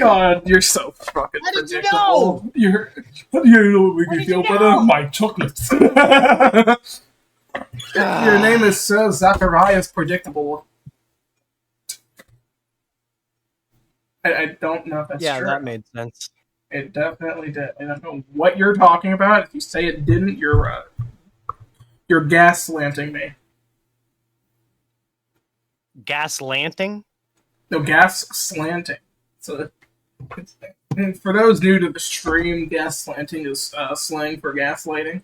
God, you're so fucking How did you predictable. know? You know what make me feel better? My chocolates. Your name is so Zacharias predictable. I don't know if that's true. Yeah, that made sense. It definitely did. I don't know what you're talking about. If you say it didn't, you're gaslanting me. Gaslanting? No, gas slanting. So, and for those new to the stream, gas slanting is slang for gaslighting.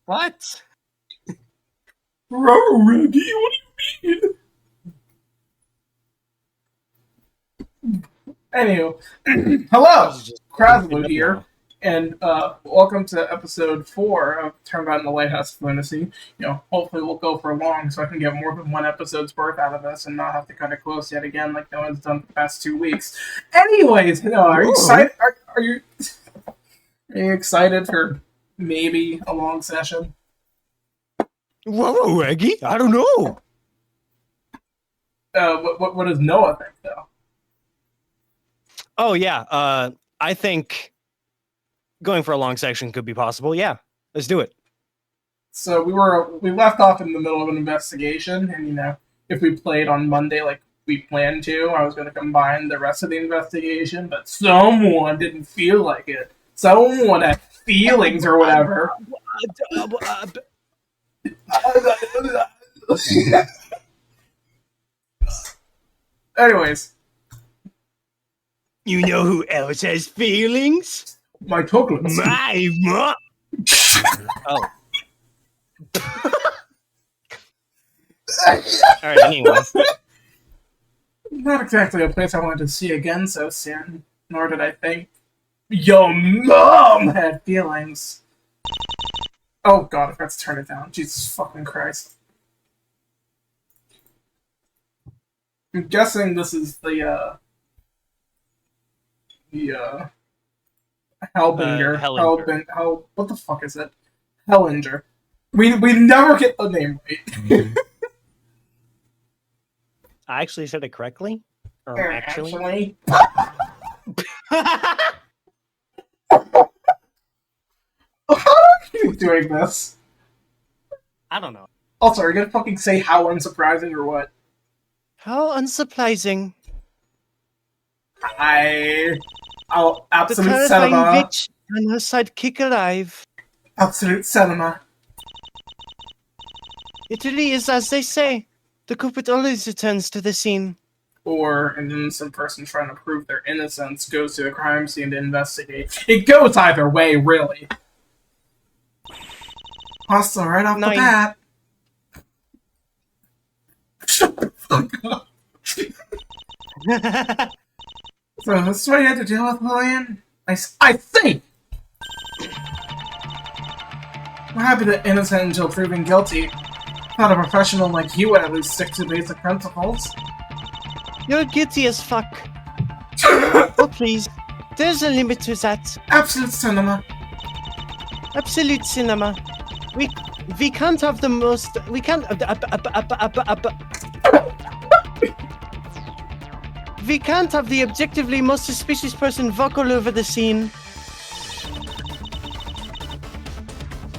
What? Bro, Reggie, what do you mean? Anywho, hello, Kraslu here, and welcome to episode 4 of Turnabout in the Lighthouse of Lunacy. Hopefully we'll go for long so I can get more than one episode's worth out of this and not have to cut it close yet again like no one's done for the past 2 weeks. Anyways, are you excited? Are you excited for maybe a long session? Whoa, Reggie, I don't know. What does Noah think, though? Oh, yeah. I think going for a long section could be possible. Yeah, let's do it. So we left off in the middle of an investigation, and if we played on Monday like we planned to, I was going to combine the rest of the investigation, but someone didn't feel like it. Someone had feelings or whatever. Anyways. You know who else has feelings? My chocolates. My mom. Oh. Alright, anyway. Not exactly a place I wanted to see again so soon, nor did I think your mom had feelings. Oh god, I forgot to turn it down. Jesus fucking Christ. I'm guessing this is the Hellbinger. What the fuck is it? Hellinger. We never get the name right. I actually said it correctly? Or actually? How are you doing this? I don't know. Also, are you gonna fucking say how unsurprising or what? How unsurprising. Absolute cinema. Witch and her sidekick alive. Absolute cinema. It really is as they say. The culprit always returns to the scene. Or an innocent person trying to prove their innocence goes to a crime scene to investigate. It goes either way, really. Hostile right off the bat. Shut the fuck up. So this is what you had to deal with, Lillian? I think! I'm happy that innocent until proven guilty. Not a professional like you would at least stick to basic principles. You're guilty as fuck. Oh please, there's a limit to that. Absolute cinema. Absolute cinema. We can't have the most. We can't. We can't have the objectively most suspicious person walk all over the scene.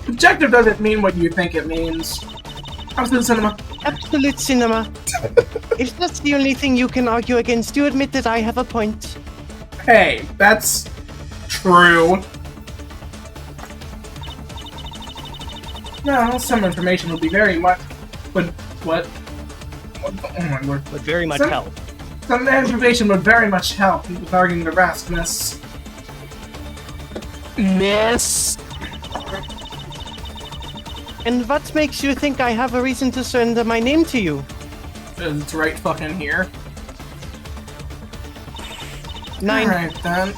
Objective doesn't mean what you think it means. Absolute cinema. Absolute cinema. If that's the only thing you can argue against, you admit that I have a point. Hey, that's true. No, some information would be very much... What? Oh my word. Would very much help. Some information would very much help with arguing the rest, miss. Miss? And what makes you think I have a reason to surrender my name to you? It's right fucking here. 9. Alright then.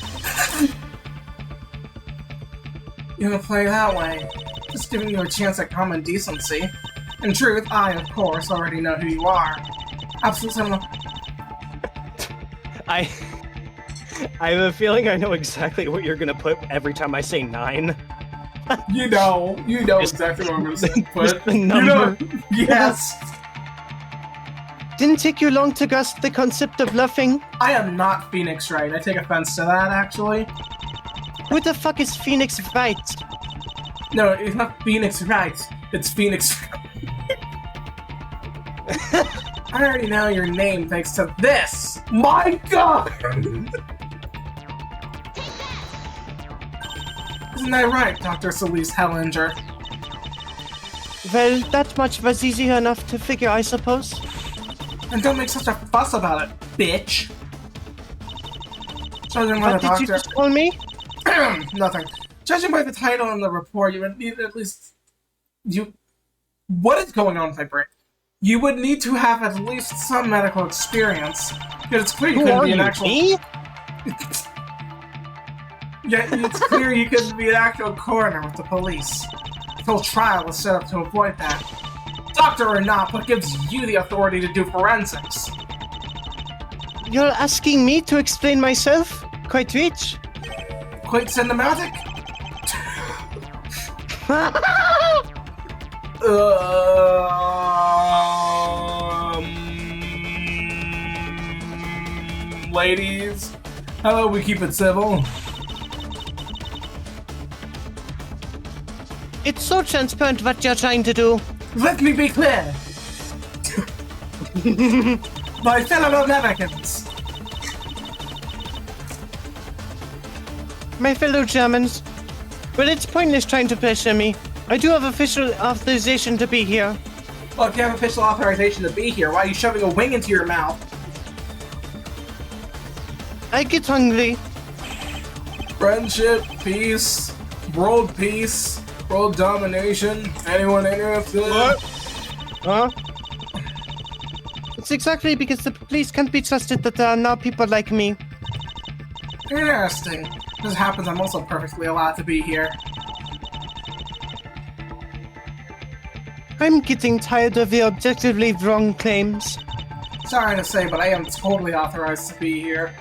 You wanna play that way? Just giving you a chance at common decency. In truth, I, of course, already know who you are. Absolute cinema. I have a feeling I know exactly what you're gonna put every time I say 9. You know exactly what I'm gonna say. But the number. Yes. Didn't take you long to grasp the concept of bluffing. I am not Phoenix Wright. I take offense to that, actually. Who the fuck is Phoenix Wright? No, it's not Phoenix Wright. It's Phoenix. I already know your name thanks to this. My God! Isn't that right, Dr. Celeste Hellinger? Well, that much was easy enough to figure, I suppose. And don't make such a fuss about it, bitch. Judging by What the did you doctor. just call me? Nothing. Judging by the title in the report, you would need at least. What is going on with my brain? You would need to have at least some medical experience. Because it's clear you Who couldn't are be an you, actual. me? Yeah, it's clear you couldn't be an actual coroner with the police. The whole trial was set up to avoid that. Doctor or not, what gives you the authority to do forensics? You're asking me to explain myself? Quite rich. Quite cinematic? Ladies, how about we keep it civil? It's so transparent what you're trying to do. Let me be clear. My fellow Americans. My fellow Germans. Well, it's pointless trying to pressure me. I do have official authorization to be here. Well, if you have official authorization to be here, why are you shoving a wing into your mouth? I get hungry. Friendship, peace, world domination. Anyone interested? What? Huh? It's exactly because the police can't be trusted that there are now people like me. Interesting. This happens, I'm also perfectly allowed to be here. I'm getting tired of the objectively wrong claims. Sorry to say, but I am totally authorized to be here.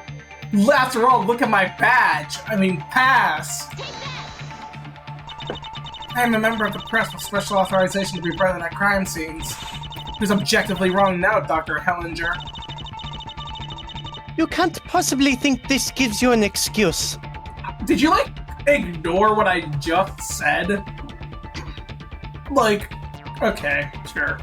After all, look at my badge! I mean, pass! I am a member of the press with special authorization to be present at crime scenes. Who's objectively wrong now, Dr. Hellinger? You can't possibly think this gives you an excuse. Did you, ignore what I just said? Okay, sure.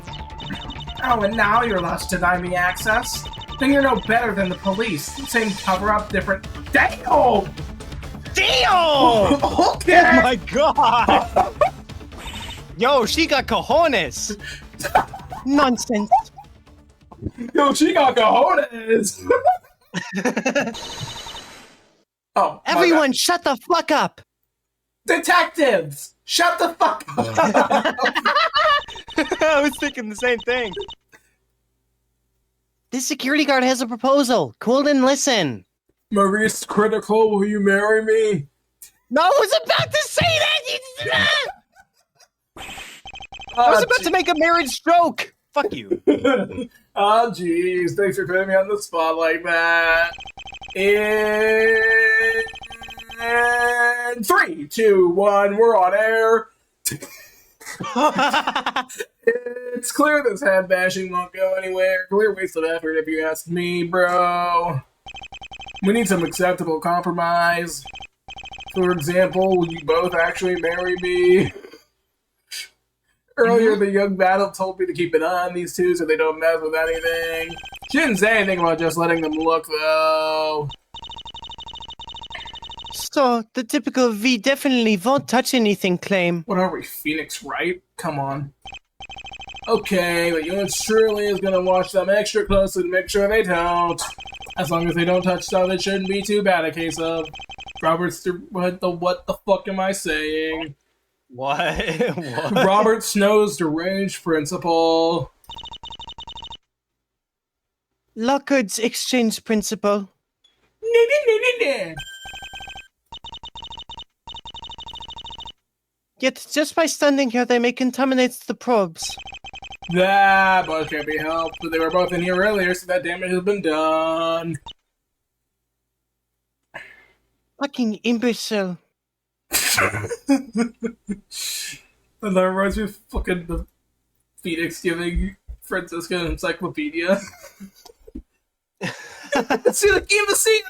Oh, and now you're allowed to deny me access? Then you're no better than the police. Same cover-up, different... Damn! Damn! Okay! Oh my god! Yo, she got cojones! Nonsense. Yo, she got cojones! Oh, everyone shut the fuck up! Detectives! Shut the fuck up! I was thinking the same thing. This security guard has a proposal. Cool and listen. Maurice Critical, will you marry me? No, I was about to say that! I was about to make a marriage joke! Fuck you. Oh, jeez. Thanks for putting me on the spot like that. And 3, 2, 1, we're on air. It's clear this head bashing won't go anywhere. Clear waste of effort if you ask me, bro. We need some acceptable compromise. For example, will you both actually marry me? Earlier, the young battle told me to keep an eye on these two so they don't mess with anything. She didn't say anything about just letting them look, though. So, the typical "we definitely won't touch anything" claim. What are we, Phoenix Wright? Come on. Okay, but yours truly is gonna watch them extra closely to make sure they don't. As long as they don't touch stuff, it shouldn't be too bad a case of... what the fuck am I saying? What? What? Robert Snow's deranged principle. Lockwood's exchange principle. Yet, just by standing here, they may contaminate the probes. That both can't be helped, but they were both in here earlier, so that damage has been done. Fucking imbecile. And that reminds me of fucking the Phoenix giving Franciscan Encyclopedia. See the game of scene.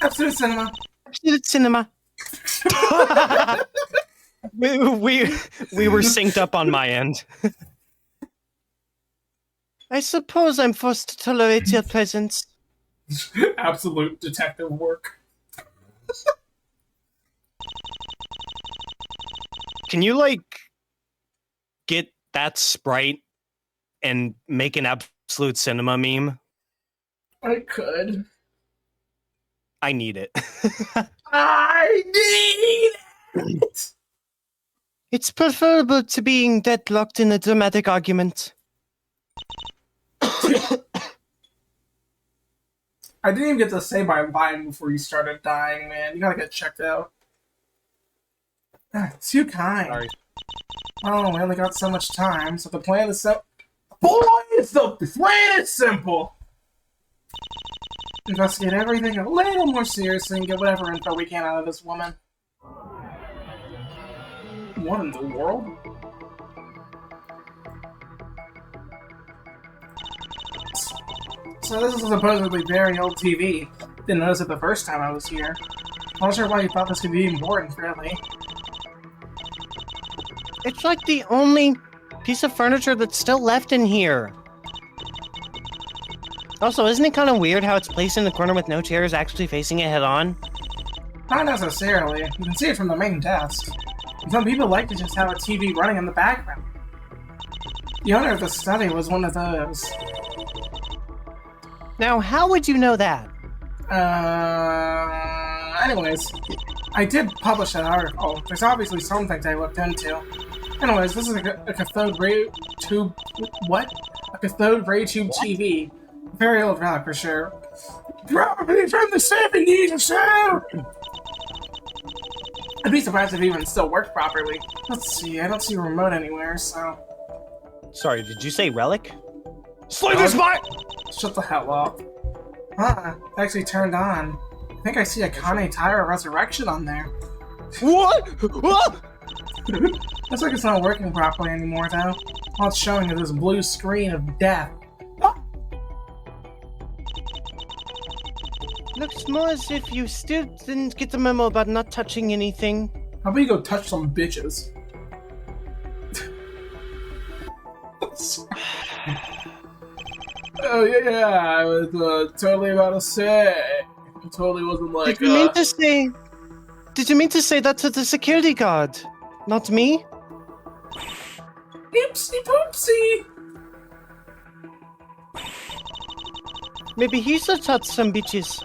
Absolute cinema. Absolute cinema. we were synced up on my end. I suppose I'm forced to tolerate your presence. Absolute detective work. Can you, like, get that Sprite and make an Absolute Cinema meme? I could. I need it. I need it! It's preferable to being deadlocked in a dramatic argument. I didn't even get to say my line before you started dying, man. You gotta get checked out. Too kind. Sorry. Oh, we only got so much time, so the plan is simple. Boys, the plan is simple! Investigate everything a little more seriously and get whatever info we can out of this woman. What in the world? So this is a supposedly very old TV. Didn't notice it the first time I was here. Not sure why you thought this could be important, really. It's like the only piece of furniture that's still left in here. Also, isn't it kind of weird how it's placed in the corner with no chairs actually facing it head-on? Not necessarily. You can see it from the main desk. Some people like to just have a TV running in the background. The owner of the study was one of those. Now, how would you know that? Anyways, I did publish an article. There's obviously some things I looked into. Anyways, this is a cathode ray tube. What? A cathode ray tube TV. Very old relic for sure. Probably from the 70s or so! I'd be surprised if it even still worked properly. Let's see, I don't see a remote anywhere, so... Sorry, did you say relic? Slay spot! Shut the hell up. It actually turned on. I think I see a Kane Tyra Resurrection on there. What? What? Looks like it's not working properly anymore, though. All it's showing is this blue screen of death. Looks more as if you still didn't get the memo about not touching anything. How about you go touch some bitches? Oh yeah, I was totally about to say. It totally wasn't like. Did you mean to say? Did you mean to say that to the security guard, not me? Oopsie poopsie. Maybe he should touch some bitches.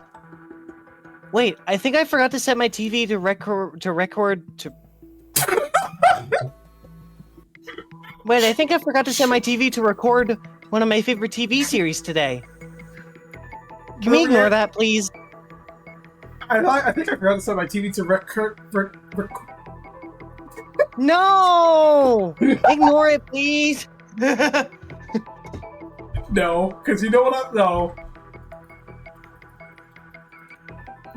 Wait, I think I forgot to set my TV to record. Wait, I think I forgot to set my TV to record one of my favorite TV series today. Can we ignore that, please? I think I forgot to set my TV to record. No! Ignore it, please. No, because you know what I know.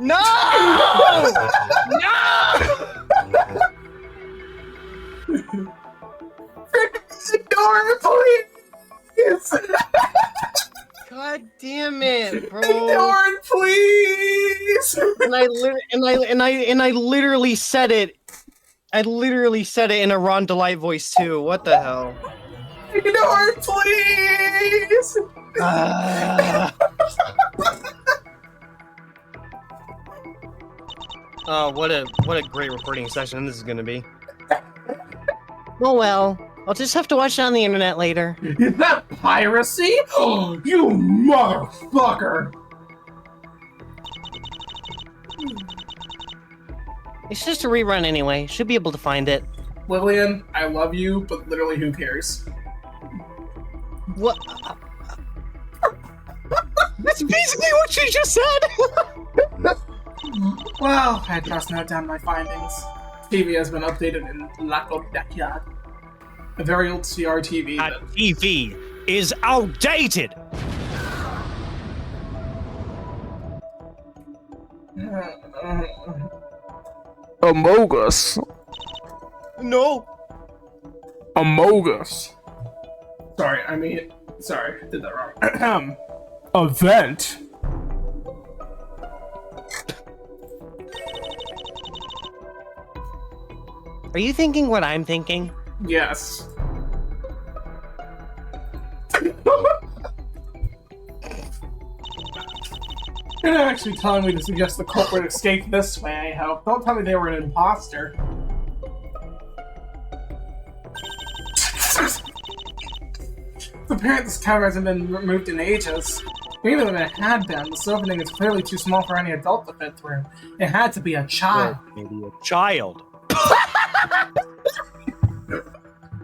No! No! Ignore it, please! God damn it, bro! Ignore it, please! And I literally said it. I literally said it in a Ron Delight voice too. What the hell? Ignore it, please! Oh, what a great recording session this is gonna be. Oh well, I'll just have to watch it on the internet later. Is that piracy? Oh, you motherfucker! It's just a rerun anyway. Should be able to find it. Lillian, I love you, but literally who cares? What? That's basically what you just said! Well, I just note down my findings. TV has been updated in lack of backyard. A very old CRTV. That TV is outdated! Amogus. No! Amogus. Sorry, did that wrong. A vent? Are you thinking what I'm thinking? Yes. You're not actually telling me to suggest the culprit escaped this way, I hope. Don't tell me they were an imposter. Apparently this cover hasn't been removed in ages. Even if it had been, this opening is clearly too small for any adult to fit through. It had to be a child. Maybe a child.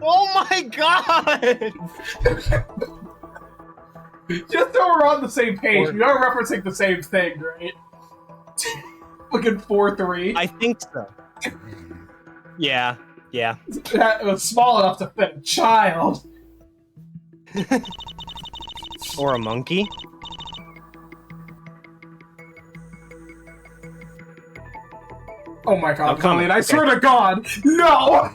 Oh my god! Just so we're on the same page, we are referencing the same thing, right? Looking 4-3. I think so. Yeah. It was small enough to fit a child. Or a monkey. Oh my god, Colleen, I swear to god, no!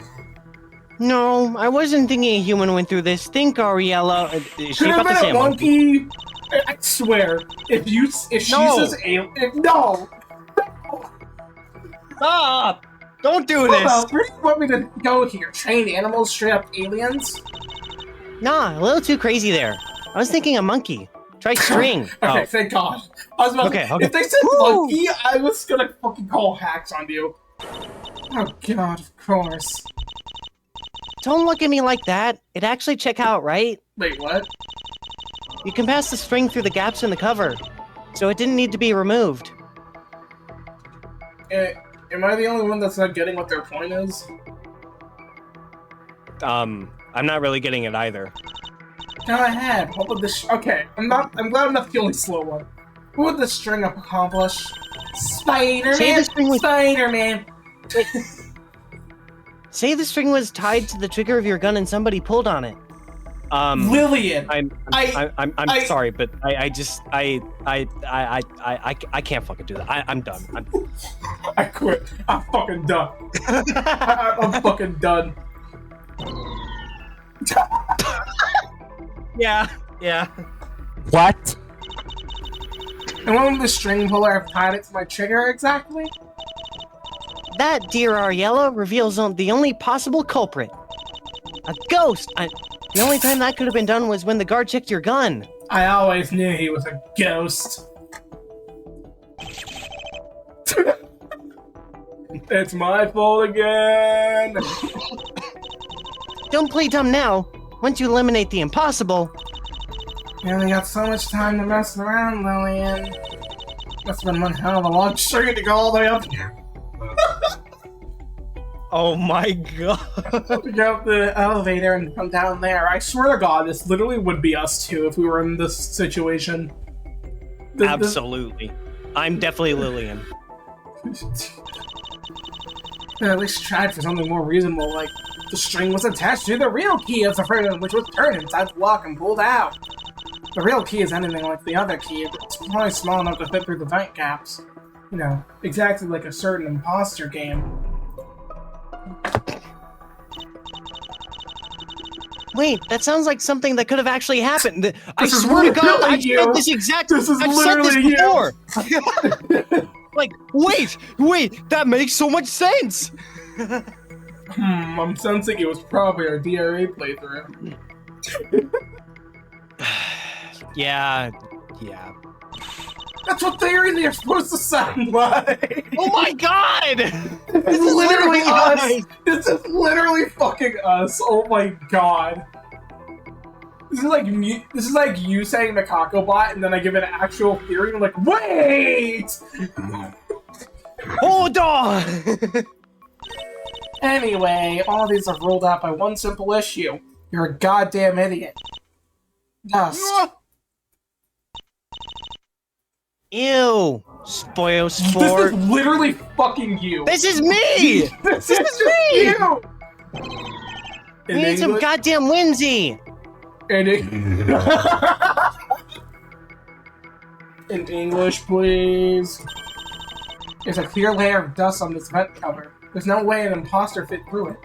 No, I wasn't thinking a human went through this. Think, Ariella. Is she Could have about to say been a monkey. I swear, if she says alien, no! Stop! Don't do this! Where do you want me to go here? Trained animals, straight up aliens? Nah, a little too crazy there. I was thinking a monkey. Try string. Okay, thank god. I was about to, if they said monkey, I was gonna fucking call hacks on you. Oh god, of course. Don't look at me like that. It actually check out, right? Wait, what? You can pass the string through the gaps in the cover, so it didn't need to be removed. Am I the only one that's not getting what their point is? I'm not really getting it either. Go ahead. What would this? Okay, I'm glad I'm not the only slow one. What would this string up accomplish? Spider-Man. Spider-Man. Say the string was tied to the trigger of your gun and somebody pulled on it. Lillian. I'm sorry, but I can't fucking do that. I'm done. I quit. I'm fucking done. I'm fucking done. Yeah. What? And when would the string puller have tied it to my trigger exactly? That, dear Ariella, reveals the only possible culprit. A ghost! The only time that could have been done was when the guard checked your gun. I always knew he was a ghost. It's my fault again! Don't play dumb now. Once you eliminate the impossible... You only got so much time to mess around, Lillian. Must have been one hell of a long string to go all the way up here. Oh my god. To go up the elevator and come down there. I swear to god, this literally would be us too if we were in this situation. Absolutely. I'm definitely Lillian. At least tried for something more reasonable, like the string was attached to the real key of the frame, which was turned inside the lock and pulled out. The real key is anything like the other key, but it's probably small enough to fit through the vent gaps. You know, exactly like a certain imposter game. Wait, that sounds like something that could have actually happened. I swear to God, I've said this exact. This is I've literally said this before. Like, wait, that makes so much sense. I'm sensing it was probably our DRA playthrough. Yeah. That's what they're supposed to sound like! Oh my god! This is literally us! This is literally fucking us! Oh my god. This is like you saying Macaco Bot and then I give it an actual theory and I'm like, wait! Hold on! Anyway, all these are ruled out by one simple issue. You're a goddamn idiot. Dust. Ew. Spoil sport. This is literally fucking you. This is me! This is me! You! We need some goddamn whimsy! In English, please. There's a clear layer of dust on this vent cover. There's no way an imposter fit through it.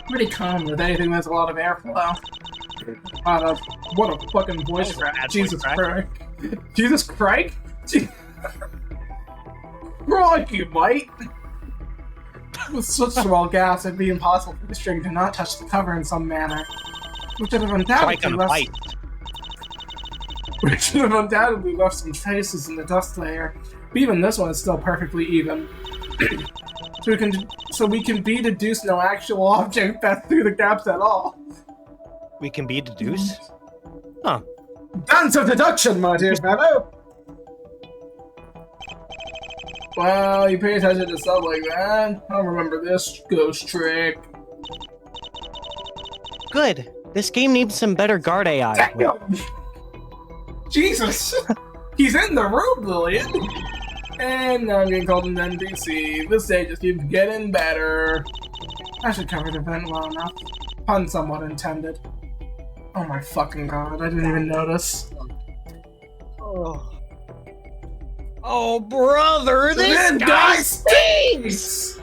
Pretty common with anything that's a lot of airflow. What a fucking voice crack. Jesus Christ. Jesus Christ? Crikey, mate! With such small gaps, it'd be impossible for the string to not touch the cover in some manner. Which would have undoubtedly left some traces in the dust layer. But even this one is still perfectly even. So we can be deduced no actual object passed through the gaps at all. We can be deduced? Huh. Dance of deduction, my dear fellow! Well, you pay attention to stuff like that. I'll remember this ghost trick. Good. This game needs some better guard AI. Damn. Jesus! He's in the room, Lillian! And now I'm getting called an NPC. This day just keeps getting better. I should cover the event well enough. Pun somewhat intended. Oh my fucking god, I didn't even notice. Oh brother, this guy stinks!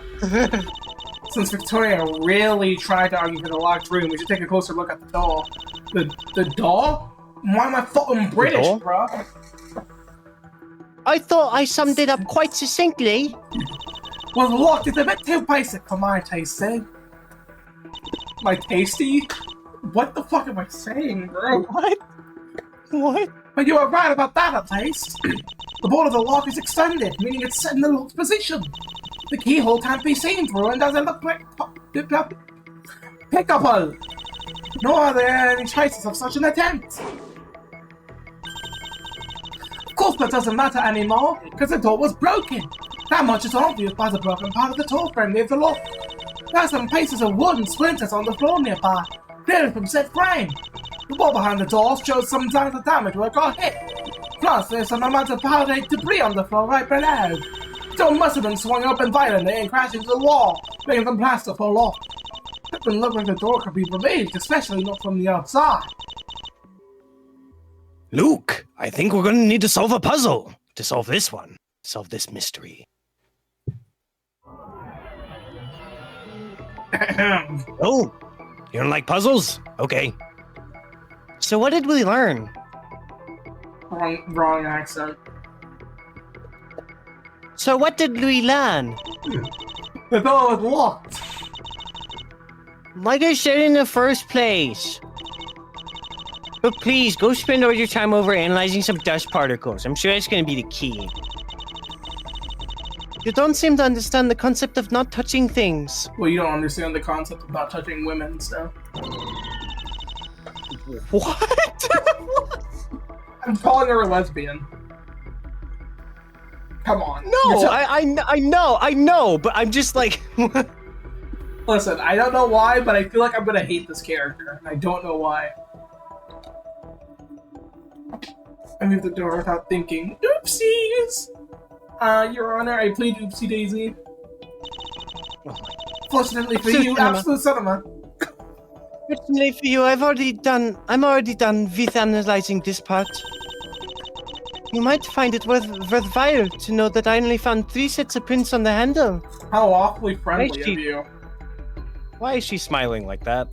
Since Victoria really tried to argue for the locked room, we should take a closer look at the doll. The doll? Why am I fucking British, bro? I thought I summed it up quite succinctly. Well, the lock is a bit too basic for my tasting. My tasty? What the fuck am I saying, bro? What? But you are right about that, at least. The board of the lock is extended, meaning it's set in the locked position. The keyhole can't be seen through and doesn't look like pickable. Nor are there any traces of such an attempt. Of course that doesn't matter anymore, because the door was broken. That much is obvious by the broken part of the door frame near the lock. There are some pieces of wood and splinters on the floor nearby, clearly from said frame. The wall behind the door shows some signs of damage where it got hit. Plus, there's some amount of powdered debris on the floor right below. The door must have been swung open violently and crashed into the wall, making some plaster fall off. It doesn't look like the door could be removed, especially not from the outside. Luke, I think we're gonna need to solve a puzzle. To solve this one. Solve this mystery. Oh, you don't like puzzles? Okay. So what did we learn? Wrong accent. So what did we learn? The door was locked. Like I said in the first place. But please, go spend all your time over analyzing some dust particles. I'm sure that's going to be the key. You don't seem to understand the concept of not touching things. Well, you don't understand the concept of not touching women, so... What? I'm calling her a lesbian. Come on. No, I know, but I'm just like... Listen, I don't know why, but I feel like I'm gonna hate this character. I don't know why. I moved the door without thinking. Oopsies! Your Honor, I plead oopsie daisy. Fortunately for you, absolute cinema. Fortunately for you, I'm already done with analyzing this part. You might find it worthwhile to know that I only found 3 sets of prints on the handle. How awfully friendly of you. Why is she smiling like that?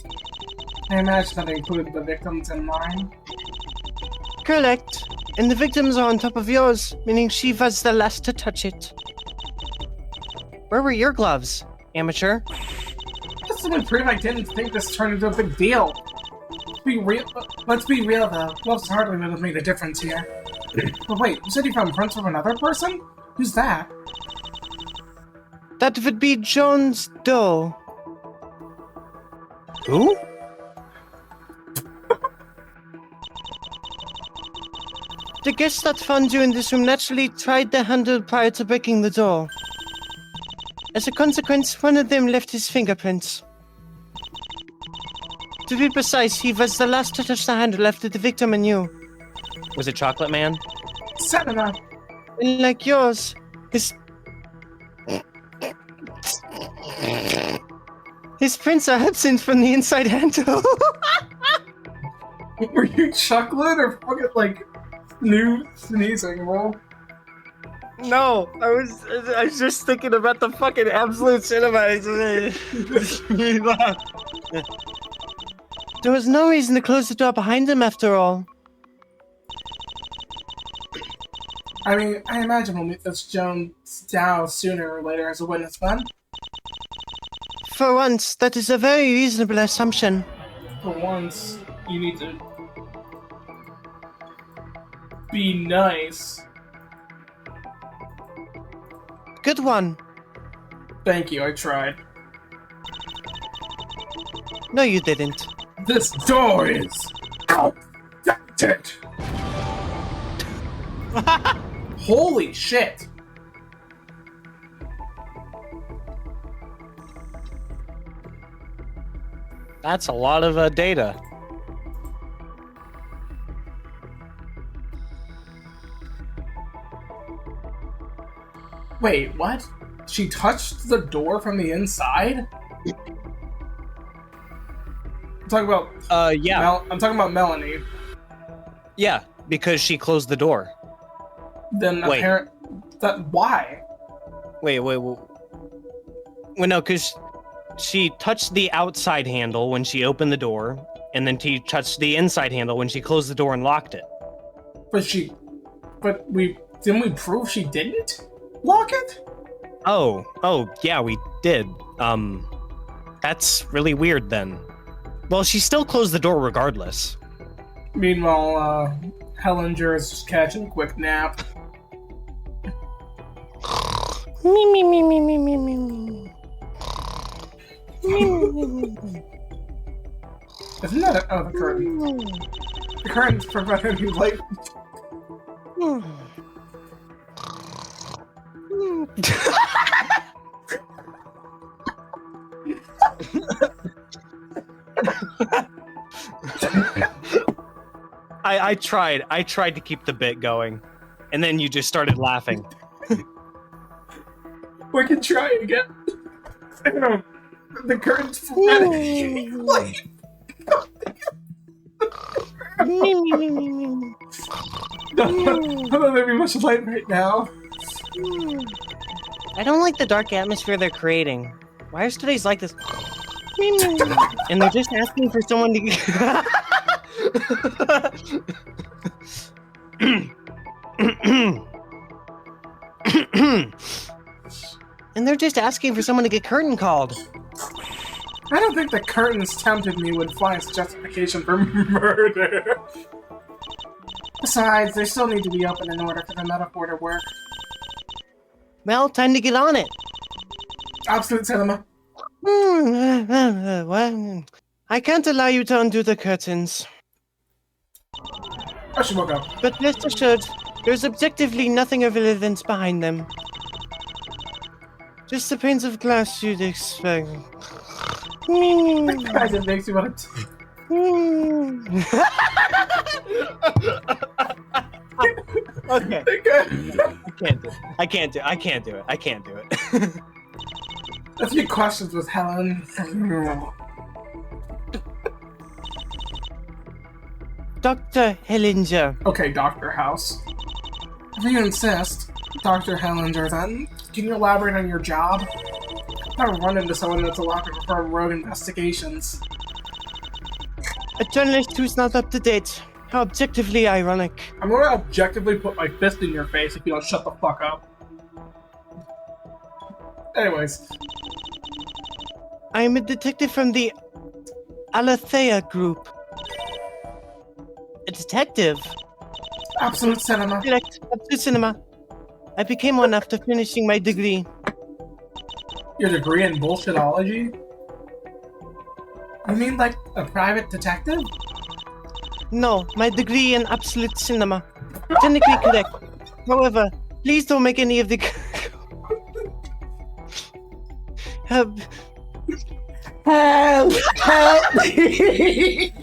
I imagine that included the victims in mine. Correct. And the victims are on top of yours, meaning she was the last to touch it. Where were your gloves, amateur? This would prove I didn't think this turned into a big deal. Let's be real though, gloves hardly would have made a difference here. But wait, you said you found prints of another person? Who's that? That would be Jones Doe. Who? The guest that found you in this room naturally tried the handle prior to breaking the door. As a consequence, one of them left his fingerprints. To be precise, he was the last to touch the handle after the victim and you. Was it Chocolate Man? Cinema. And like yours, his prints are absent from the inside handle. Were you chuckling or fucking like sneezing, bro? No, I was just thinking about the fucking absolute cinema. There was no reason to close the door behind him after all. I mean, I imagine we'll meet this Jones Dow sooner or later as a witness, man. For once, that is a very reasonable assumption. For once, you need to be nice. Good one. Thank you, I tried. No, you didn't. This door is outdated. Holy shit! That's a lot of data. Wait, what? She touched the door from the inside? I'm talking about. Yeah. I'm talking about Melanie. Yeah, because she closed the door. Then Wait. Why? Wait. Well, no, because she touched the outside handle when she opened the door, and then she touched the inside handle when she closed the door and locked it. But we prove she didn't lock it? Oh, yeah, we did. That's really weird then. Well, she still closed the door regardless. Meanwhile, Hellinger is just catching a quick nap. Me. Isn't that the curtain? The curtain's preventing you light. I tried to keep the bit going, and then you just started laughing. We can try again. The curtain's preventing you light. Don't there be much light right now. I don't like the dark atmosphere they're creating. Why is today's like this? And they're just asking for someone to And they're just asking for someone to get curtain called. I don't think the curtains tempted me would fly as justification for murder. Besides, they still need to be open in order for the metaphor to work. Well, time to get on it. Absolute cinema. I can't allow you to undo the curtains. I should woke up. But rest assured, there's objectively nothing of relevance behind them. Just the panes of glass you'd expect. Guys, it makes you want to. Okay. I can't do it. A few questions with Helen. Dr. Hellinger. Okay, Dr. House. If you insist, Dr. Hellinger, then, can you elaborate on your job? I've run into someone that's allowed to perform rogue investigations. A journalist who's not up to date. How objectively ironic. I'm gonna objectively put my fist in your face if you don't shut the fuck up. Anyways. I am a detective from the Alethea group. A detective? Absolute cinema. Correct. Absolute cinema. I became one after finishing my degree. Your degree in bullshitology? You mean like a private detective? No, my degree in absolute cinema. Technically correct. However, please don't make any of the... Help! Me!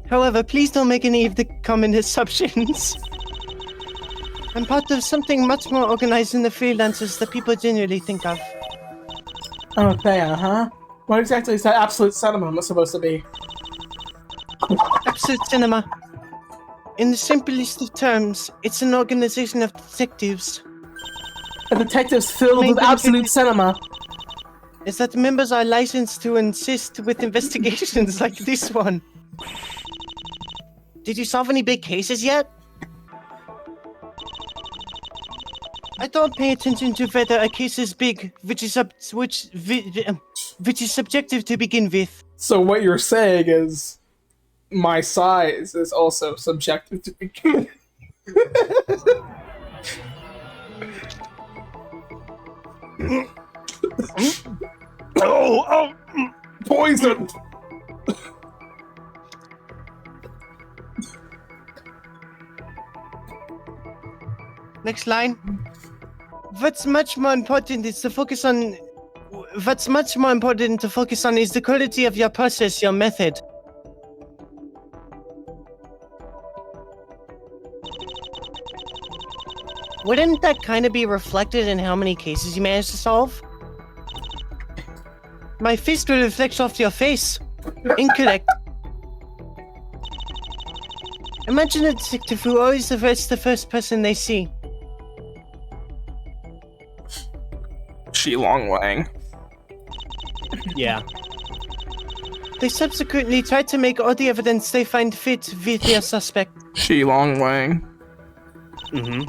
However, please don't make any of the common assumptions. I'm part of something much more organized than the freelancers that people generally think of. Okay, huh? What exactly is that absolute cinema supposed to be? Absolute cinema. In the simplest of terms, it's an organization of detectives. A detective's filled with absolute cinema. is that members are licensed to assist with investigations like this one. Did you solve any big cases yet? I don't pay attention to whether a case is big, which is subjective to begin with. So what you're saying is my size is also subjective to begin. Oh, poison! Next line. What's much more important is to focus on is the quality of your process, your method. Wouldn't that kind of be reflected in how many cases you managed to solve? My fist will reflect off your face. Incorrect. Imagine a detective who always arrests the first person they see. Shi Long Wang. Yeah. They subsequently try to make all the evidence they find fit with their suspect. Shi Long Wang. Mm-hmm.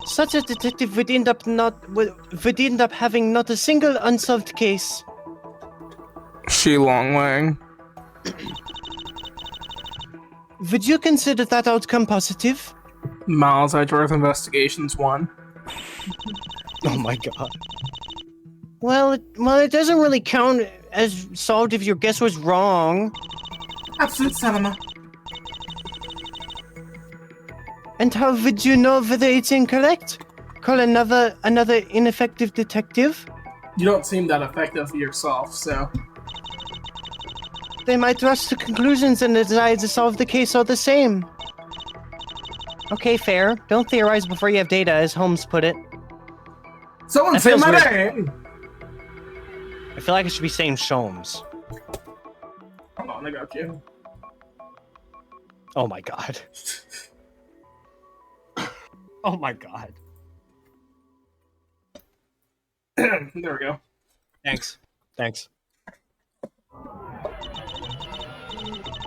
Such a detective would end up having not a single unsolved case. Shi Long Wang. Would you consider that outcome positive? Miles Edgeworth Investigations 1. Oh my god. Well, it doesn't really count as solved if your guess was wrong. Absolute cinema. And how would you know whether it's incorrect? Call another ineffective detective? You don't seem that effective yourself, so... They might rush to conclusions and decide to solve the case all the same. Okay, fair. Don't theorize before you have data, as Holmes put it. Someone That say feels my weird. name! I feel like I should be saying Shomes. Hold on, I got you. Oh my god. Oh my god. There we go. Thanks. Thanks.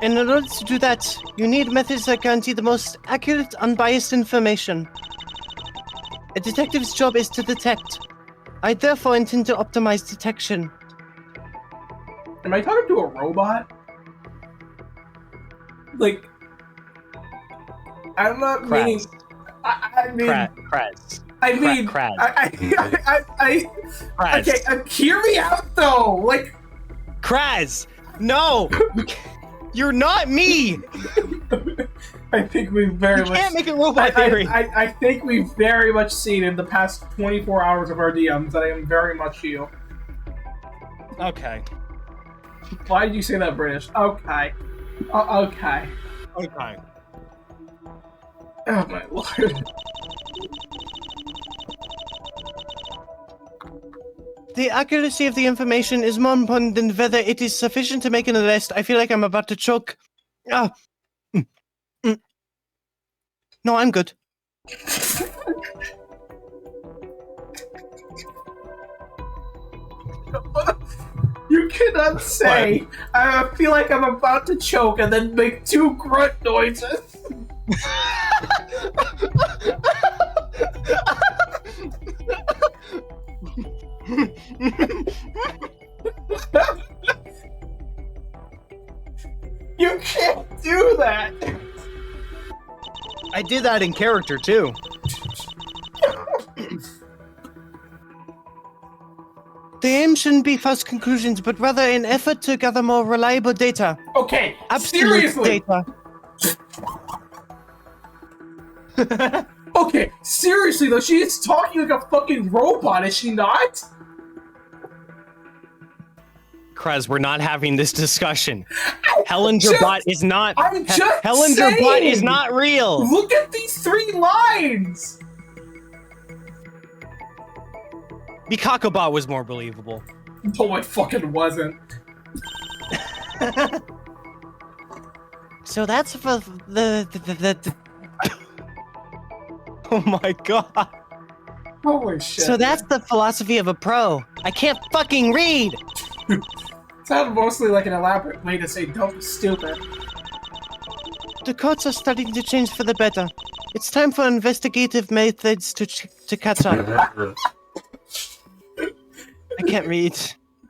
And in order to do that, you need methods that guarantee the most accurate, unbiased information. A detective's job is to detect. I therefore intend to optimize detection. Am I talking to a robot? Like... I'm not meaning... I mean... Kraz. I mean... Kraz. Kraz. Okay, hear me out, though! Like... Kraz! No! You're not me! I think we've very You much... can't make a robot theory! I think we've very much seen in the past 24 hours of our DMs that I am very much you. Okay. Why did you say that, British? Okay. Okay. Okay. Oh my lord. The accuracy of the information is more important than whether it is sufficient to make an arrest. I feel like I'm about to choke. Ah. No, I'm good. You cannot say, I feel like I'm about to choke and then make 2 grunt noises. You can't do that! I did that in character, too. The aim shouldn't be false conclusions, but rather an effort to gather more reliable data. Okay, Absolute seriously! data. Okay, seriously though, she is talking like a fucking robot, is she not? Kraz, we're not having this discussion. Hellinger Bot is not. I'm just Hellinger Bot saying! is not real. Look at these 3 lines! Mikakobot was more believable. No, it fucking wasn't. So that's for the Oh my god. Holy shit. So that's the philosophy of a pro. I can't fucking read! Sounds mostly like an elaborate way to say don't be stupid. The courts are starting to change for the better. It's time for investigative methods to catch up. I can't read.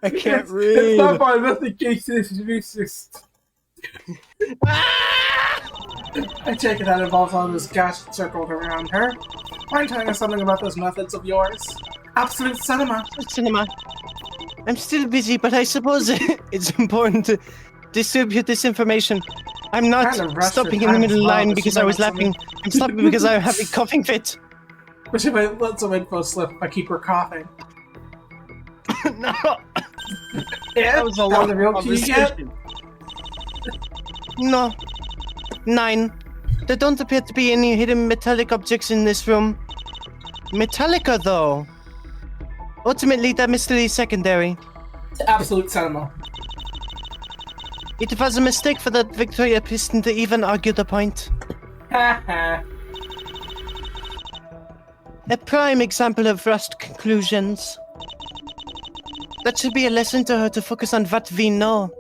I can't read. It's not my investigation. I take it that involves all those gadgets circled around her. Mind telling us something about those methods of yours? Absolute cinema. Cinema. I'm still busy, but I suppose it's important to distribute this information. I'm not stopping in the middle line because I was laughing. I'm stopping because I have a coughing fit. But if I let some info slip, I keep her coughing. No. Yeah, That was a long the real key yet? conversation. No. 9. There don't appear to be any hidden metallic objects in this room. Metallica, though. Ultimately, that mystery is secondary. Absolute cinema. It was a mistake for that Victoria Piston to even argue the point. Haha. A prime example of rushed conclusions. That should be a lesson to her to focus on what we know.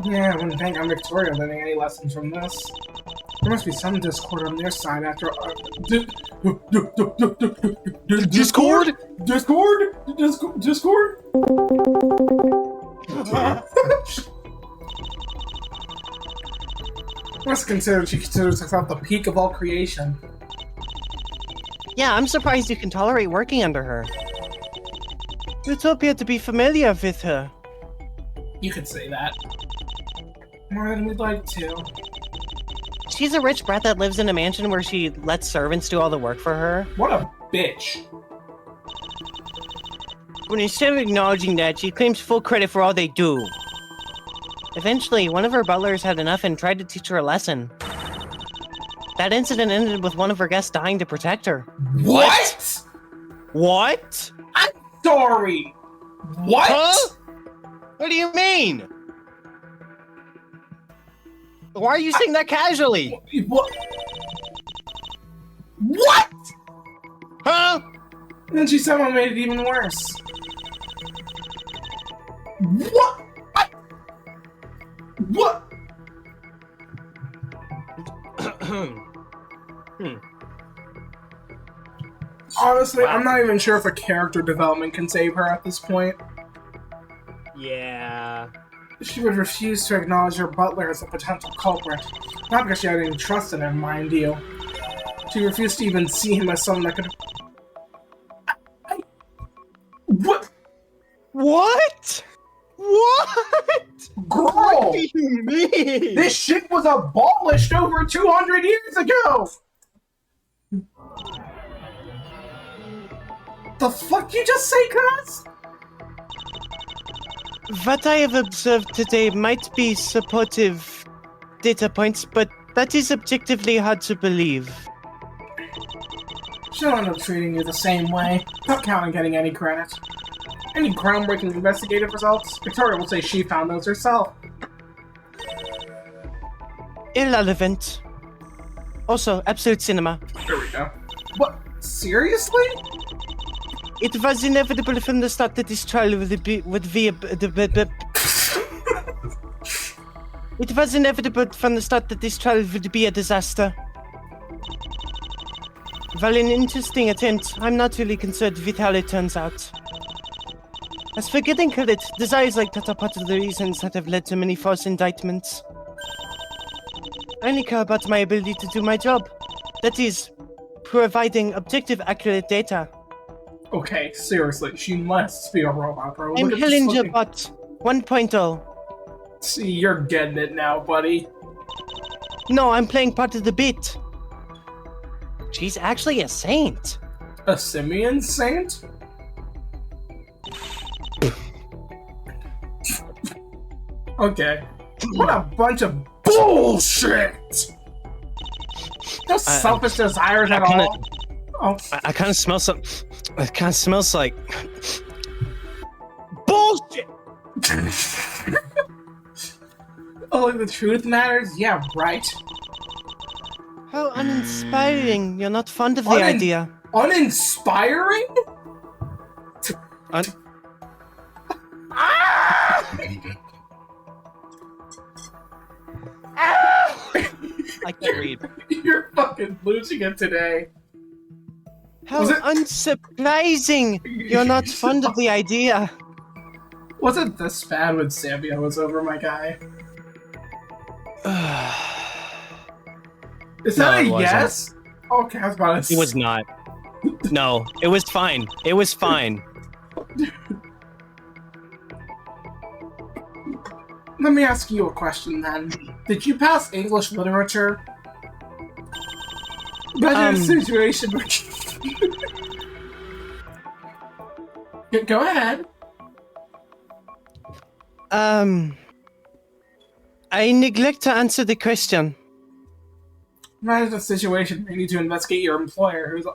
Yeah, I wouldn't think I'm Victoria learning any lessons from this. There must be some discord on their side after Discord? Discord? Must consider she considers herself the peak of all creation. Yeah, I'm surprised you can tolerate working under her. You two appear to be familiar with her. You could say that. More than we'd like to. She's a rich brat that lives in a mansion where she lets servants do all the work for her. What a bitch. But instead of acknowledging that, she claims full credit for all they do. Eventually, one of her butlers had enough and tried to teach her a lesson. That incident ended with one of her guests dying to protect her. What? What? I'm sorry. What? Huh? What do you mean? Why are you saying that casually? What? What? Huh? And then she somehow made it even worse. What? What? Honestly, I'm not even sure if a character development can save her at this point. Yeah. She would refuse to acknowledge her butler as a potential culprit. Not because she had any trust in him, mind you. She refused to even see him as someone that could... What? What? What? Girl! What do you mean? This shit was abolished over 200 years ago! The fuck you just say, cuz? What I have observed today might be supportive data points, but that is objectively hard to believe. She'll end up treating you the same way. Don't count on getting any credit. Any groundbreaking investigative results? Victoria will say she found those herself. Irrelevant. Also, absolute cinema. There we go. What? Seriously? It was inevitable from the start that this trial would be It was inevitable from the start that this trial would be a disaster. While an interesting attempt, I'm not really concerned with how it turns out. As for getting credit, desires like that are part of the reasons that have led to many false indictments. I only care about my ability to do my job. That is, providing objective, accurate data. Okay, seriously, she must be a robot, bro. I'm Look at this Hellinger looking- Bot 1.0. See, you're getting it now, buddy. No, I'm playing part of the bit. She's actually a saint. A simian saint? Okay. What a bunch of bullshit! No selfish desires at kinda- all. Oh, I kind of smell some. It kind of smells like bullshit. oh, the truth matters? Yeah, right. How uninspiring. You're not fond of the idea. Uninspiring? I can't read. You're fucking losing it today. How unsurprising! You're not fond of the idea. Wasn't this bad when Samia was over, my guy? Is that No, a it yes? Okay, I was about to say. It was not. No, it was fine. It was fine. Let me ask you a question then. Did you pass English literature? Imagine a situation where Go ahead. I neglect to answer the question. Imagine a situation where you need to investigate your employer who's...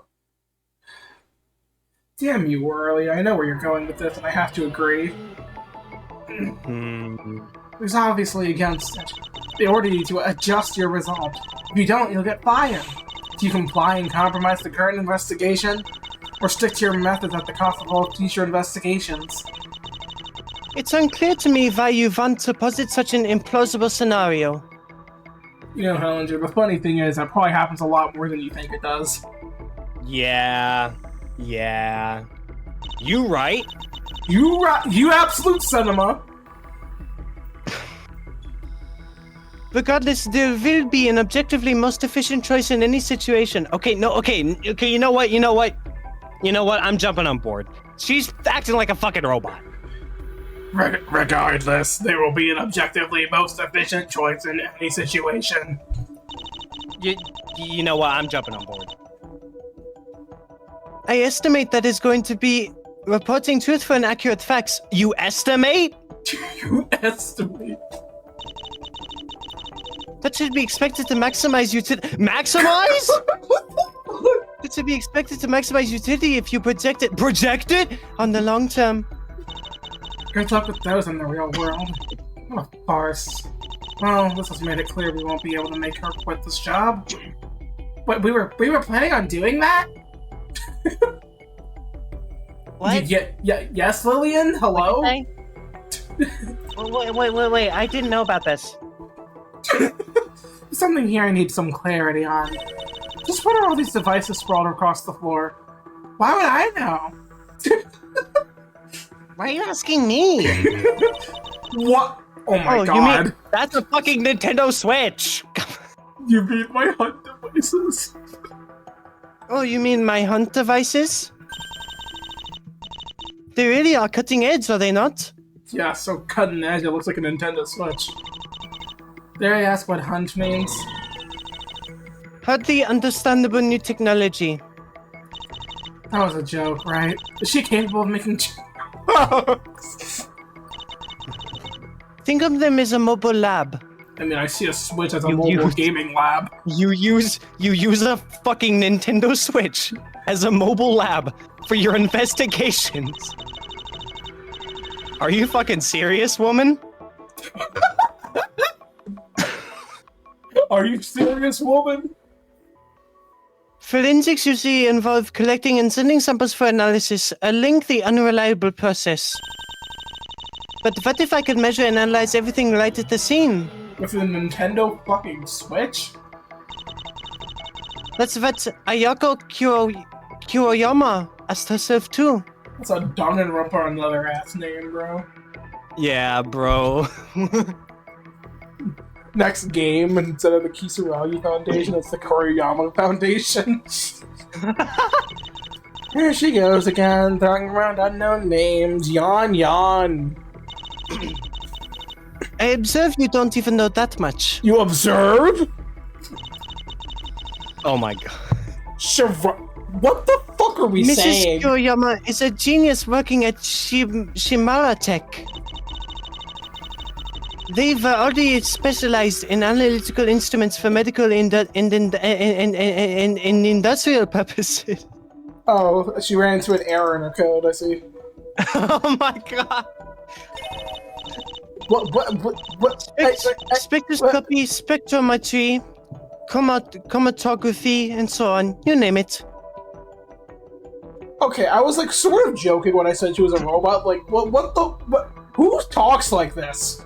Damn you, Worley. I know where you're going with this, and I have to agree. There's obviously against it. They order you to adjust your result. If you don't, you'll get fired. Do you comply and compromise the current investigation? Or stick to your methods at the cost of all future investigations? It's unclear to me why you want to posit such an implausible scenario. You know, Hellinger, the funny thing is, that probably happens a lot more than you think it does. Yeah. You right. You absolute cinema! Regardless, there will be an objectively most efficient choice in any situation. Okay, you know what? I'm jumping on board. She's acting like a fucking robot. Regardless, there will be an objectively most efficient choice in any situation. You know what? I'm jumping on board. I estimate that is going to be reporting truthful and accurate facts. You estimate? You estimate? That should be expected to maximize utility. Maximize? That should be expected to maximize utility if you project it on the long term. Good luck with those in the real world. What a farce. Well, this has made it clear we won't be able to make her quit this job. But we were planning on doing that? What? Yes, Lillian? Hello? Wait, I didn't know about this. There's something here I need some clarity on. Just what are all these devices sprawled across the floor? Why would I know? Why are you asking me? What? Oh my god. You mean that's a fucking Nintendo Switch? You mean my hunt devices? Oh, you mean my hunt devices? They really are cutting edge, are they not? Yeah, so cutting edge, it looks like a Nintendo Switch. Dare I ask what hunt means? Hardly understandable new technology. That was a joke, right? Is she capable of making jokes? Think of them as a mobile lab. I mean, I see a Switch as a mobile gaming lab. You use a fucking Nintendo Switch as a mobile lab for your investigations. Are you fucking serious, woman? Are you serious, woman? Forensics usually involve collecting and sending samples for analysis, a lengthy, unreliable process. But what if I could measure and analyze everything right at the scene? With a Nintendo fucking Switch? That's what Ayako Kiyoyama asked herself too. That's a Danganronpa another ass name, bro. Yeah, bro. Next game, instead of the Kisuragi Foundation, it's the Koriyama Foundation. Here she goes again, throwing around unknown names. Yawn. I observe you don't even know that much. You observe? Oh my god. What the fuck are we saying? Mrs. Kiyoyama is a genius working at Shimara Tech. They've already specialized in analytical instruments for medical and industrial purposes. Oh, she ran into an error in her code, I see. Oh my god. What? Spectroscopy, spectrometry, chromatography, and so on. You name it. Okay, I was like sort of joking when I said she was a robot. Like, what? Who talks like this?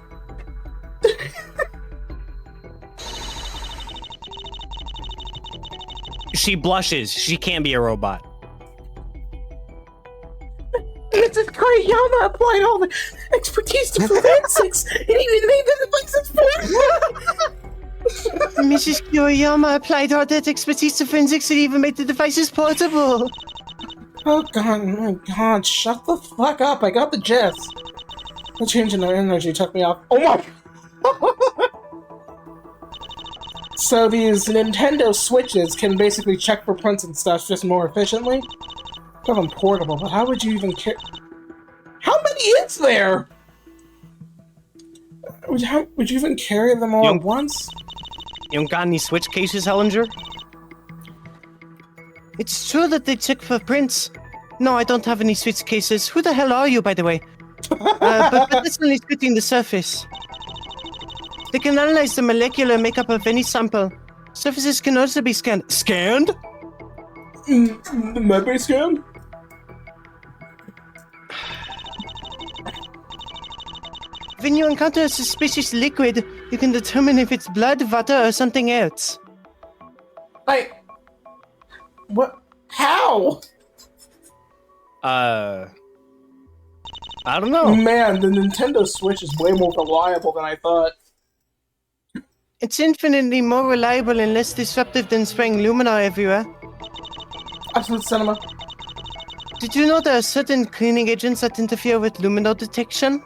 She blushes. She can't be a robot. It's a Kuriyama applied all the expertise to forensics. It even made the devices portable. Mrs. Kuriyama applied all that expertise to forensics and even made the devices portable. Oh god, shut the fuck up, I got the gist. The change in their energy took me off. Oh my! So these Nintendo Switches can basically check for prints and stuff just more efficiently? Got them portable, but how would you even care? How many is there? Would you even carry them all at once? You don't got any Switch cases, Hellinger? It's true that they check for prints. No, I don't have any Switch cases. Who the hell are you, by the way? But that's only scratching the surface. They can analyze the molecular makeup of any sample. Surfaces can also be scanned. Scanned? Memory scan? When you encounter a suspicious liquid, you can determine if it's blood, water, or something else. What? How? I don't know. Man, the Nintendo Switch is way more reliable than I thought. It's infinitely more reliable and less disruptive than spraying Luminar everywhere. Absolute cinema. Did you know there are certain cleaning agents that interfere with luminol detection?